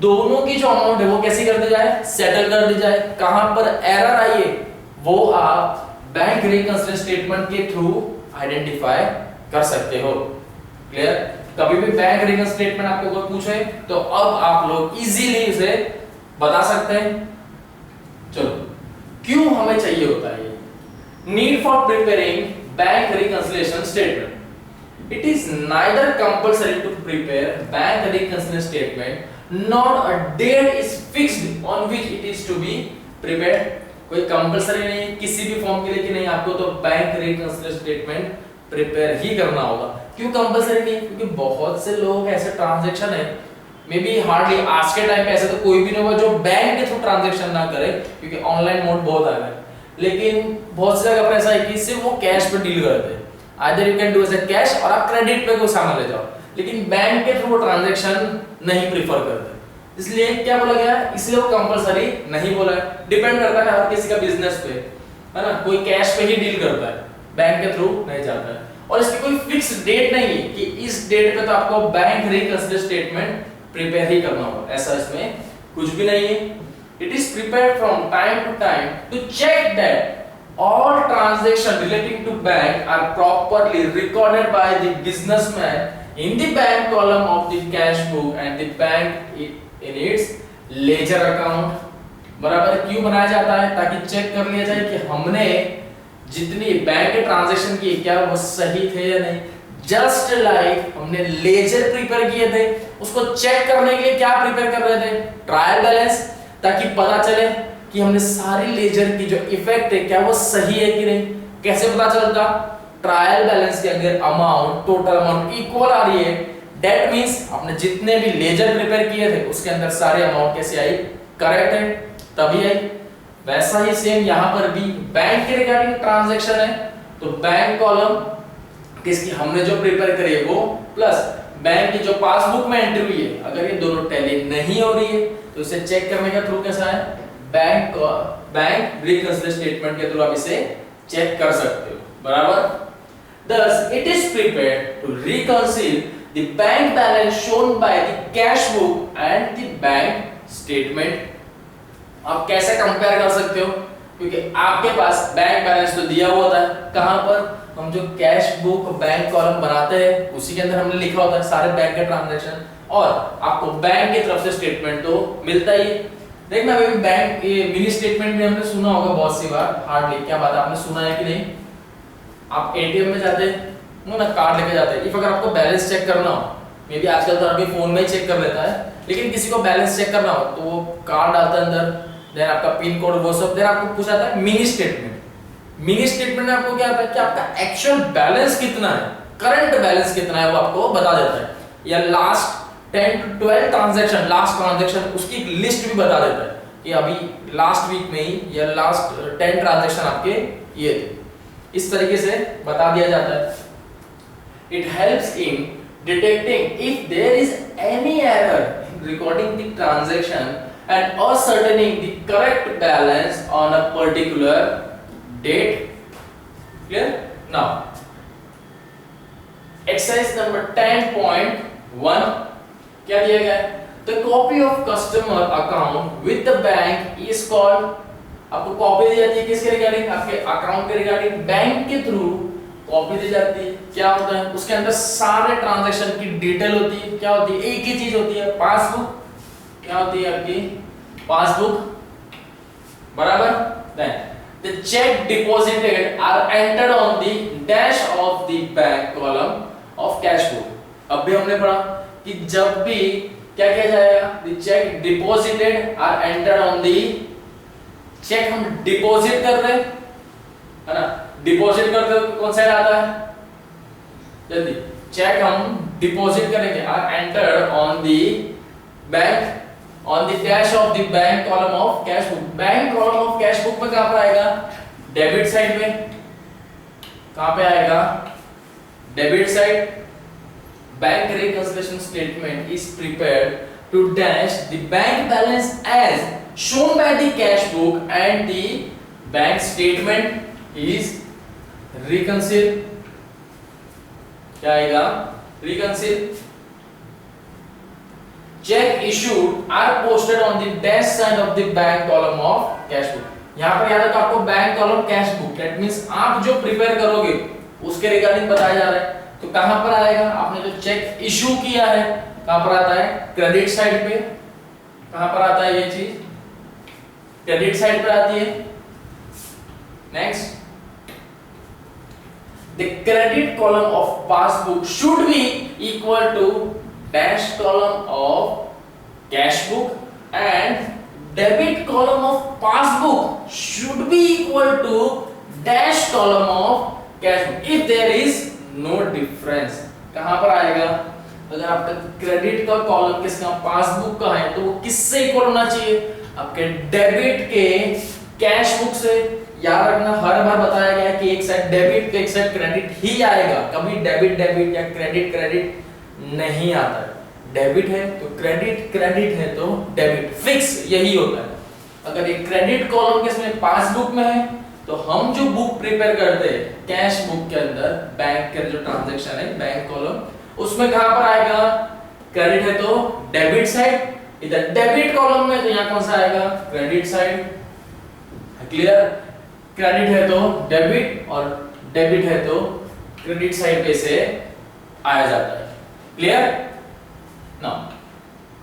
दोनों की जो अमाउंट है वो कैसी कर दी जाए, सेटल कर दी जाए। कहां पर एरर आई है वो आप बैंक रिकंसिलिएशन स्टेटमेंट के थ्रू आइडेंटिफाई कर सकते हो। क्लियर, कभी भी बैंक रिकंसिलिएशन स्टेटमेंट आपको कोई पूछे तो अब आप लोग इजीली उसे बता सकते हैं। चलो, क्यों हमें चाहिए होता है ये need for preparing bank reconciliation statement. It is neither compulsory to prepare bank reconciliation statement not a date is fixed on which it is to be prepared. कोई कंपल्सरी नहीं है किसी भी फॉर्म के लिए कि नहीं आपको तो बैंक रिकंसिलिएशन स्टेटमेंट प्रिपेयर ही करना होगा। क्यों कंपल्सरी नहीं, क्योंकि बहुत से लोग ऐसे ट्रांजैक्शन है, मे बी हार्डली आज के टाइम पे ऐसे तो कोई भी नहीं होगा जो बैंक के थ्रू ट्रांजैक्शन ना करे, क्योंकि ऑनलाइन मोड बहुत आ गया है। लेकिन बहुत सी जगह पर ऐसा है कि सिर्फ वो कैश पे डील करते हैं, either you can do as a cash और आप क्रेडिट पे कोई सामान ले जाओ, लेकिन बैंक के थ्रू ट्रांजैक्शन नहीं प्रीफर करते। इसलिए क्या बोला गया है, इसलिए वो कंपल्सरी नहीं बोला है। डिपेंड करता है हर किसी का बिजनेस पे, है ना। कोई कैश पे ही डील करता है, बैंक के थ्रू नहीं जाता है। और इसकी कोई फिक्स डेट नहीं है कि इस डेट पे तो आपको बैंक रिकंसिलिएशन स्टेटमेंट प्रिपेयर ही करना होगा, ऐसा इसमें कुछ भी नहीं है। It is prepared from time to time to check that all transaction relating to bank are properly recorded by the businessman in the bank column of the cash book and the bank in its ledger account. बराबर, क्यों बनाया जाता है, ताकि check कर लिया जाए कि हमने जितनी बैंक के ट्रांजैक्शन किए क्या वो सही थे या नहीं। जस्ट लाइक हमने लेजर प्रिपेयर किए थे, उसको चेक करने के लिए क्या प्रिपेयर कर रहे थे, ट्रायल बैलेंस, ताकि पता चले कि हमने सारी लेजर की जो इफेक्ट है क्या वो सही है कि नहीं। कैसे पता चलता, ट्रायल बैलेंस के अंदर अमाउंट, टोटल अमाउंट इक्वल आ रही है, दैट मींस आपने जितने भी लेजर प्रिपेयर किए थे उसके अंदर सारे अमाउंट कैसे आई, करेक्ट है, तभी आई। वैसा ही सेम यहाँ पर भी बैंक के रिगार्डिंग ट्रांजैक्शन है, तो बैंक कॉलम किसकी हमने जो प्रिपेयर करी है वो, प्लस बैंक की जो पासबुक में एंट्री हुई है, अगर ये दोनों टैली नहीं हो रही है तो इसे चेक करने का थ्रू कैसा है, बैंक बैंक रिकंसिलिएशन स्टेटमेंट के थ्रू आप इसे चेक कर सकते हो, बराबर। Thus, it is prepared to reconcile the bank balance shown by the cash book and the bank statement. आप कैसे कंपेयर कर सकते हो, क्योंकि आपके पास बैंक बैलेंस तो दिया हुआ था, कहां पर, हम जो कैश बुक बैंक कॉलम बनाते हैं उसी के अंदर हमने लिखा होता है सारे बैंक के ट्रांजैक्शन, और आपको बैंक की तरफ से स्टेटमेंट तो मिलता ही है। देखना अभी बैंक ये मिनी स्टेटमेंट भी हमने सुना होगा बहुत सी बार, हार्डली, क्या बात आपने सुना है कि नहीं। आप एटीएम में जाते हो ना, कार्ड लेके जाते हैं, इफ अगर आपको बैलेंस चेक करना हो, मे बी आजकल तो आदमी फोन में ही चेक कर लेता है, लेकिन किसी को बैलेंस चेक करना हो तो वो कार्ड डालता है अंदर, देन आपका पिन कोड वो सब, देन आपको पूछा जाता है मिनी स्टेटमेंट। मिनी स्टेटमेंट में आपको क्या आता है कि आपका एक्चुअल बैलेंस कितना है, करंट बैलेंस कितना है वो आपको बता देता है, या last 10 to 12 transaction, last transaction उसकी एक लिस्ट भी बता देता है कि अभी लास्ट वीक में ही या लास्ट 10 ट्रांजैक्शन आपके ये थे, इस तरीके से बता दिया जाता है। It helps in detecting if there is any error in recording the transaction and ascertaining the correct balance on a particular date. Clear? Now, exercise number 10.1 क्या दिया गया है? The copy of customer account with the bank is called, आपको copy दी जाती है किसके regarding, आपके account के रिगार्डिंग, बैंक के थ्रू कॉपी दी जाती है। क्या होता है उसके अंदर, सारे ट्रांजैक्शन की डिटेल होती है। क्या होती है, एक ही चीज होती है, पासबुक। क्या होती है आपकी पासबुक, बराबर। Then the check deposited are entered on the dash of the bank column of cash book। अब भी हमने पढ़ा कि जब भी क्या किया जाएगा, the check deposited are entered on the, cheque हम डिपॉजिट कर रहे है ना, डिपॉजिट करते हो कौन सा आता है, जल्दी, चेक हम डिपॉजिट करेंगे, are entered on the bank on the dash of the bank column of cash book. Bank column of cash book में कहां पर आएगा, डेबिट साइड में, कहां पे आएगा, debit side. Bank reconciliation statement is prepared to dash the bank balance as shown by the cash book and the bank statement is reconcile। क्या आएगा, reconcile। check issued are posted on the dash side of the bank column of cash book। यहां पर याद है तो आपको bank column cash book, that means आप जो प्रिपेयर करोगे उसके रिगार्डिंग बताया जा रहा है, तो कहां पर आएगा, आपने जो चेक इशू किया है कहां पर आता है, क्रेडिट साइड पे। कहां पर आता है ये चीज, क्रेडिट साइड पर आती है। Next, the credit column of passbook should be equal to dash column of cash book and debit column of passbook should be equal to dash column of cash book if there is no difference. कहां पर आएगा, अगर आपका credit का column किसका, passbook का है, तो वो किससे इक्वल होना चाहिए, आपके डेबिट के कैश बुक से। याद रखना हर बार बताया गया है कि एक साइड डेबिट तो एक साइड क्रेडिट ही आएगा, कभी डेबिट डेबिट या क्रेडिट क्रेडिट नहीं आता है। डेबिट है तो क्रेडिट, क्रेडिट है तो डेबिट, फिक्स यही होता है। अगर ये क्रेडिट कॉलम किसमें, पासबुक में है, तो हम जो बुक प्रिपेयर करते हैं कैश बुक के अंदर, बैंक के जो ट्रांजैक्शन है बैंक कॉलम, उसमें कहां पर आएगा, क्रेडिट है तो डेबिट साइड, इधर डेबिट कॉलम में तो यहां कौन सा आएगा, क्रेडिट साइड। क्लियर, क्रेडिट है तो डेबिट और डेबिट है तो क्रेडिट साइड पे से आया जाता है। Clear now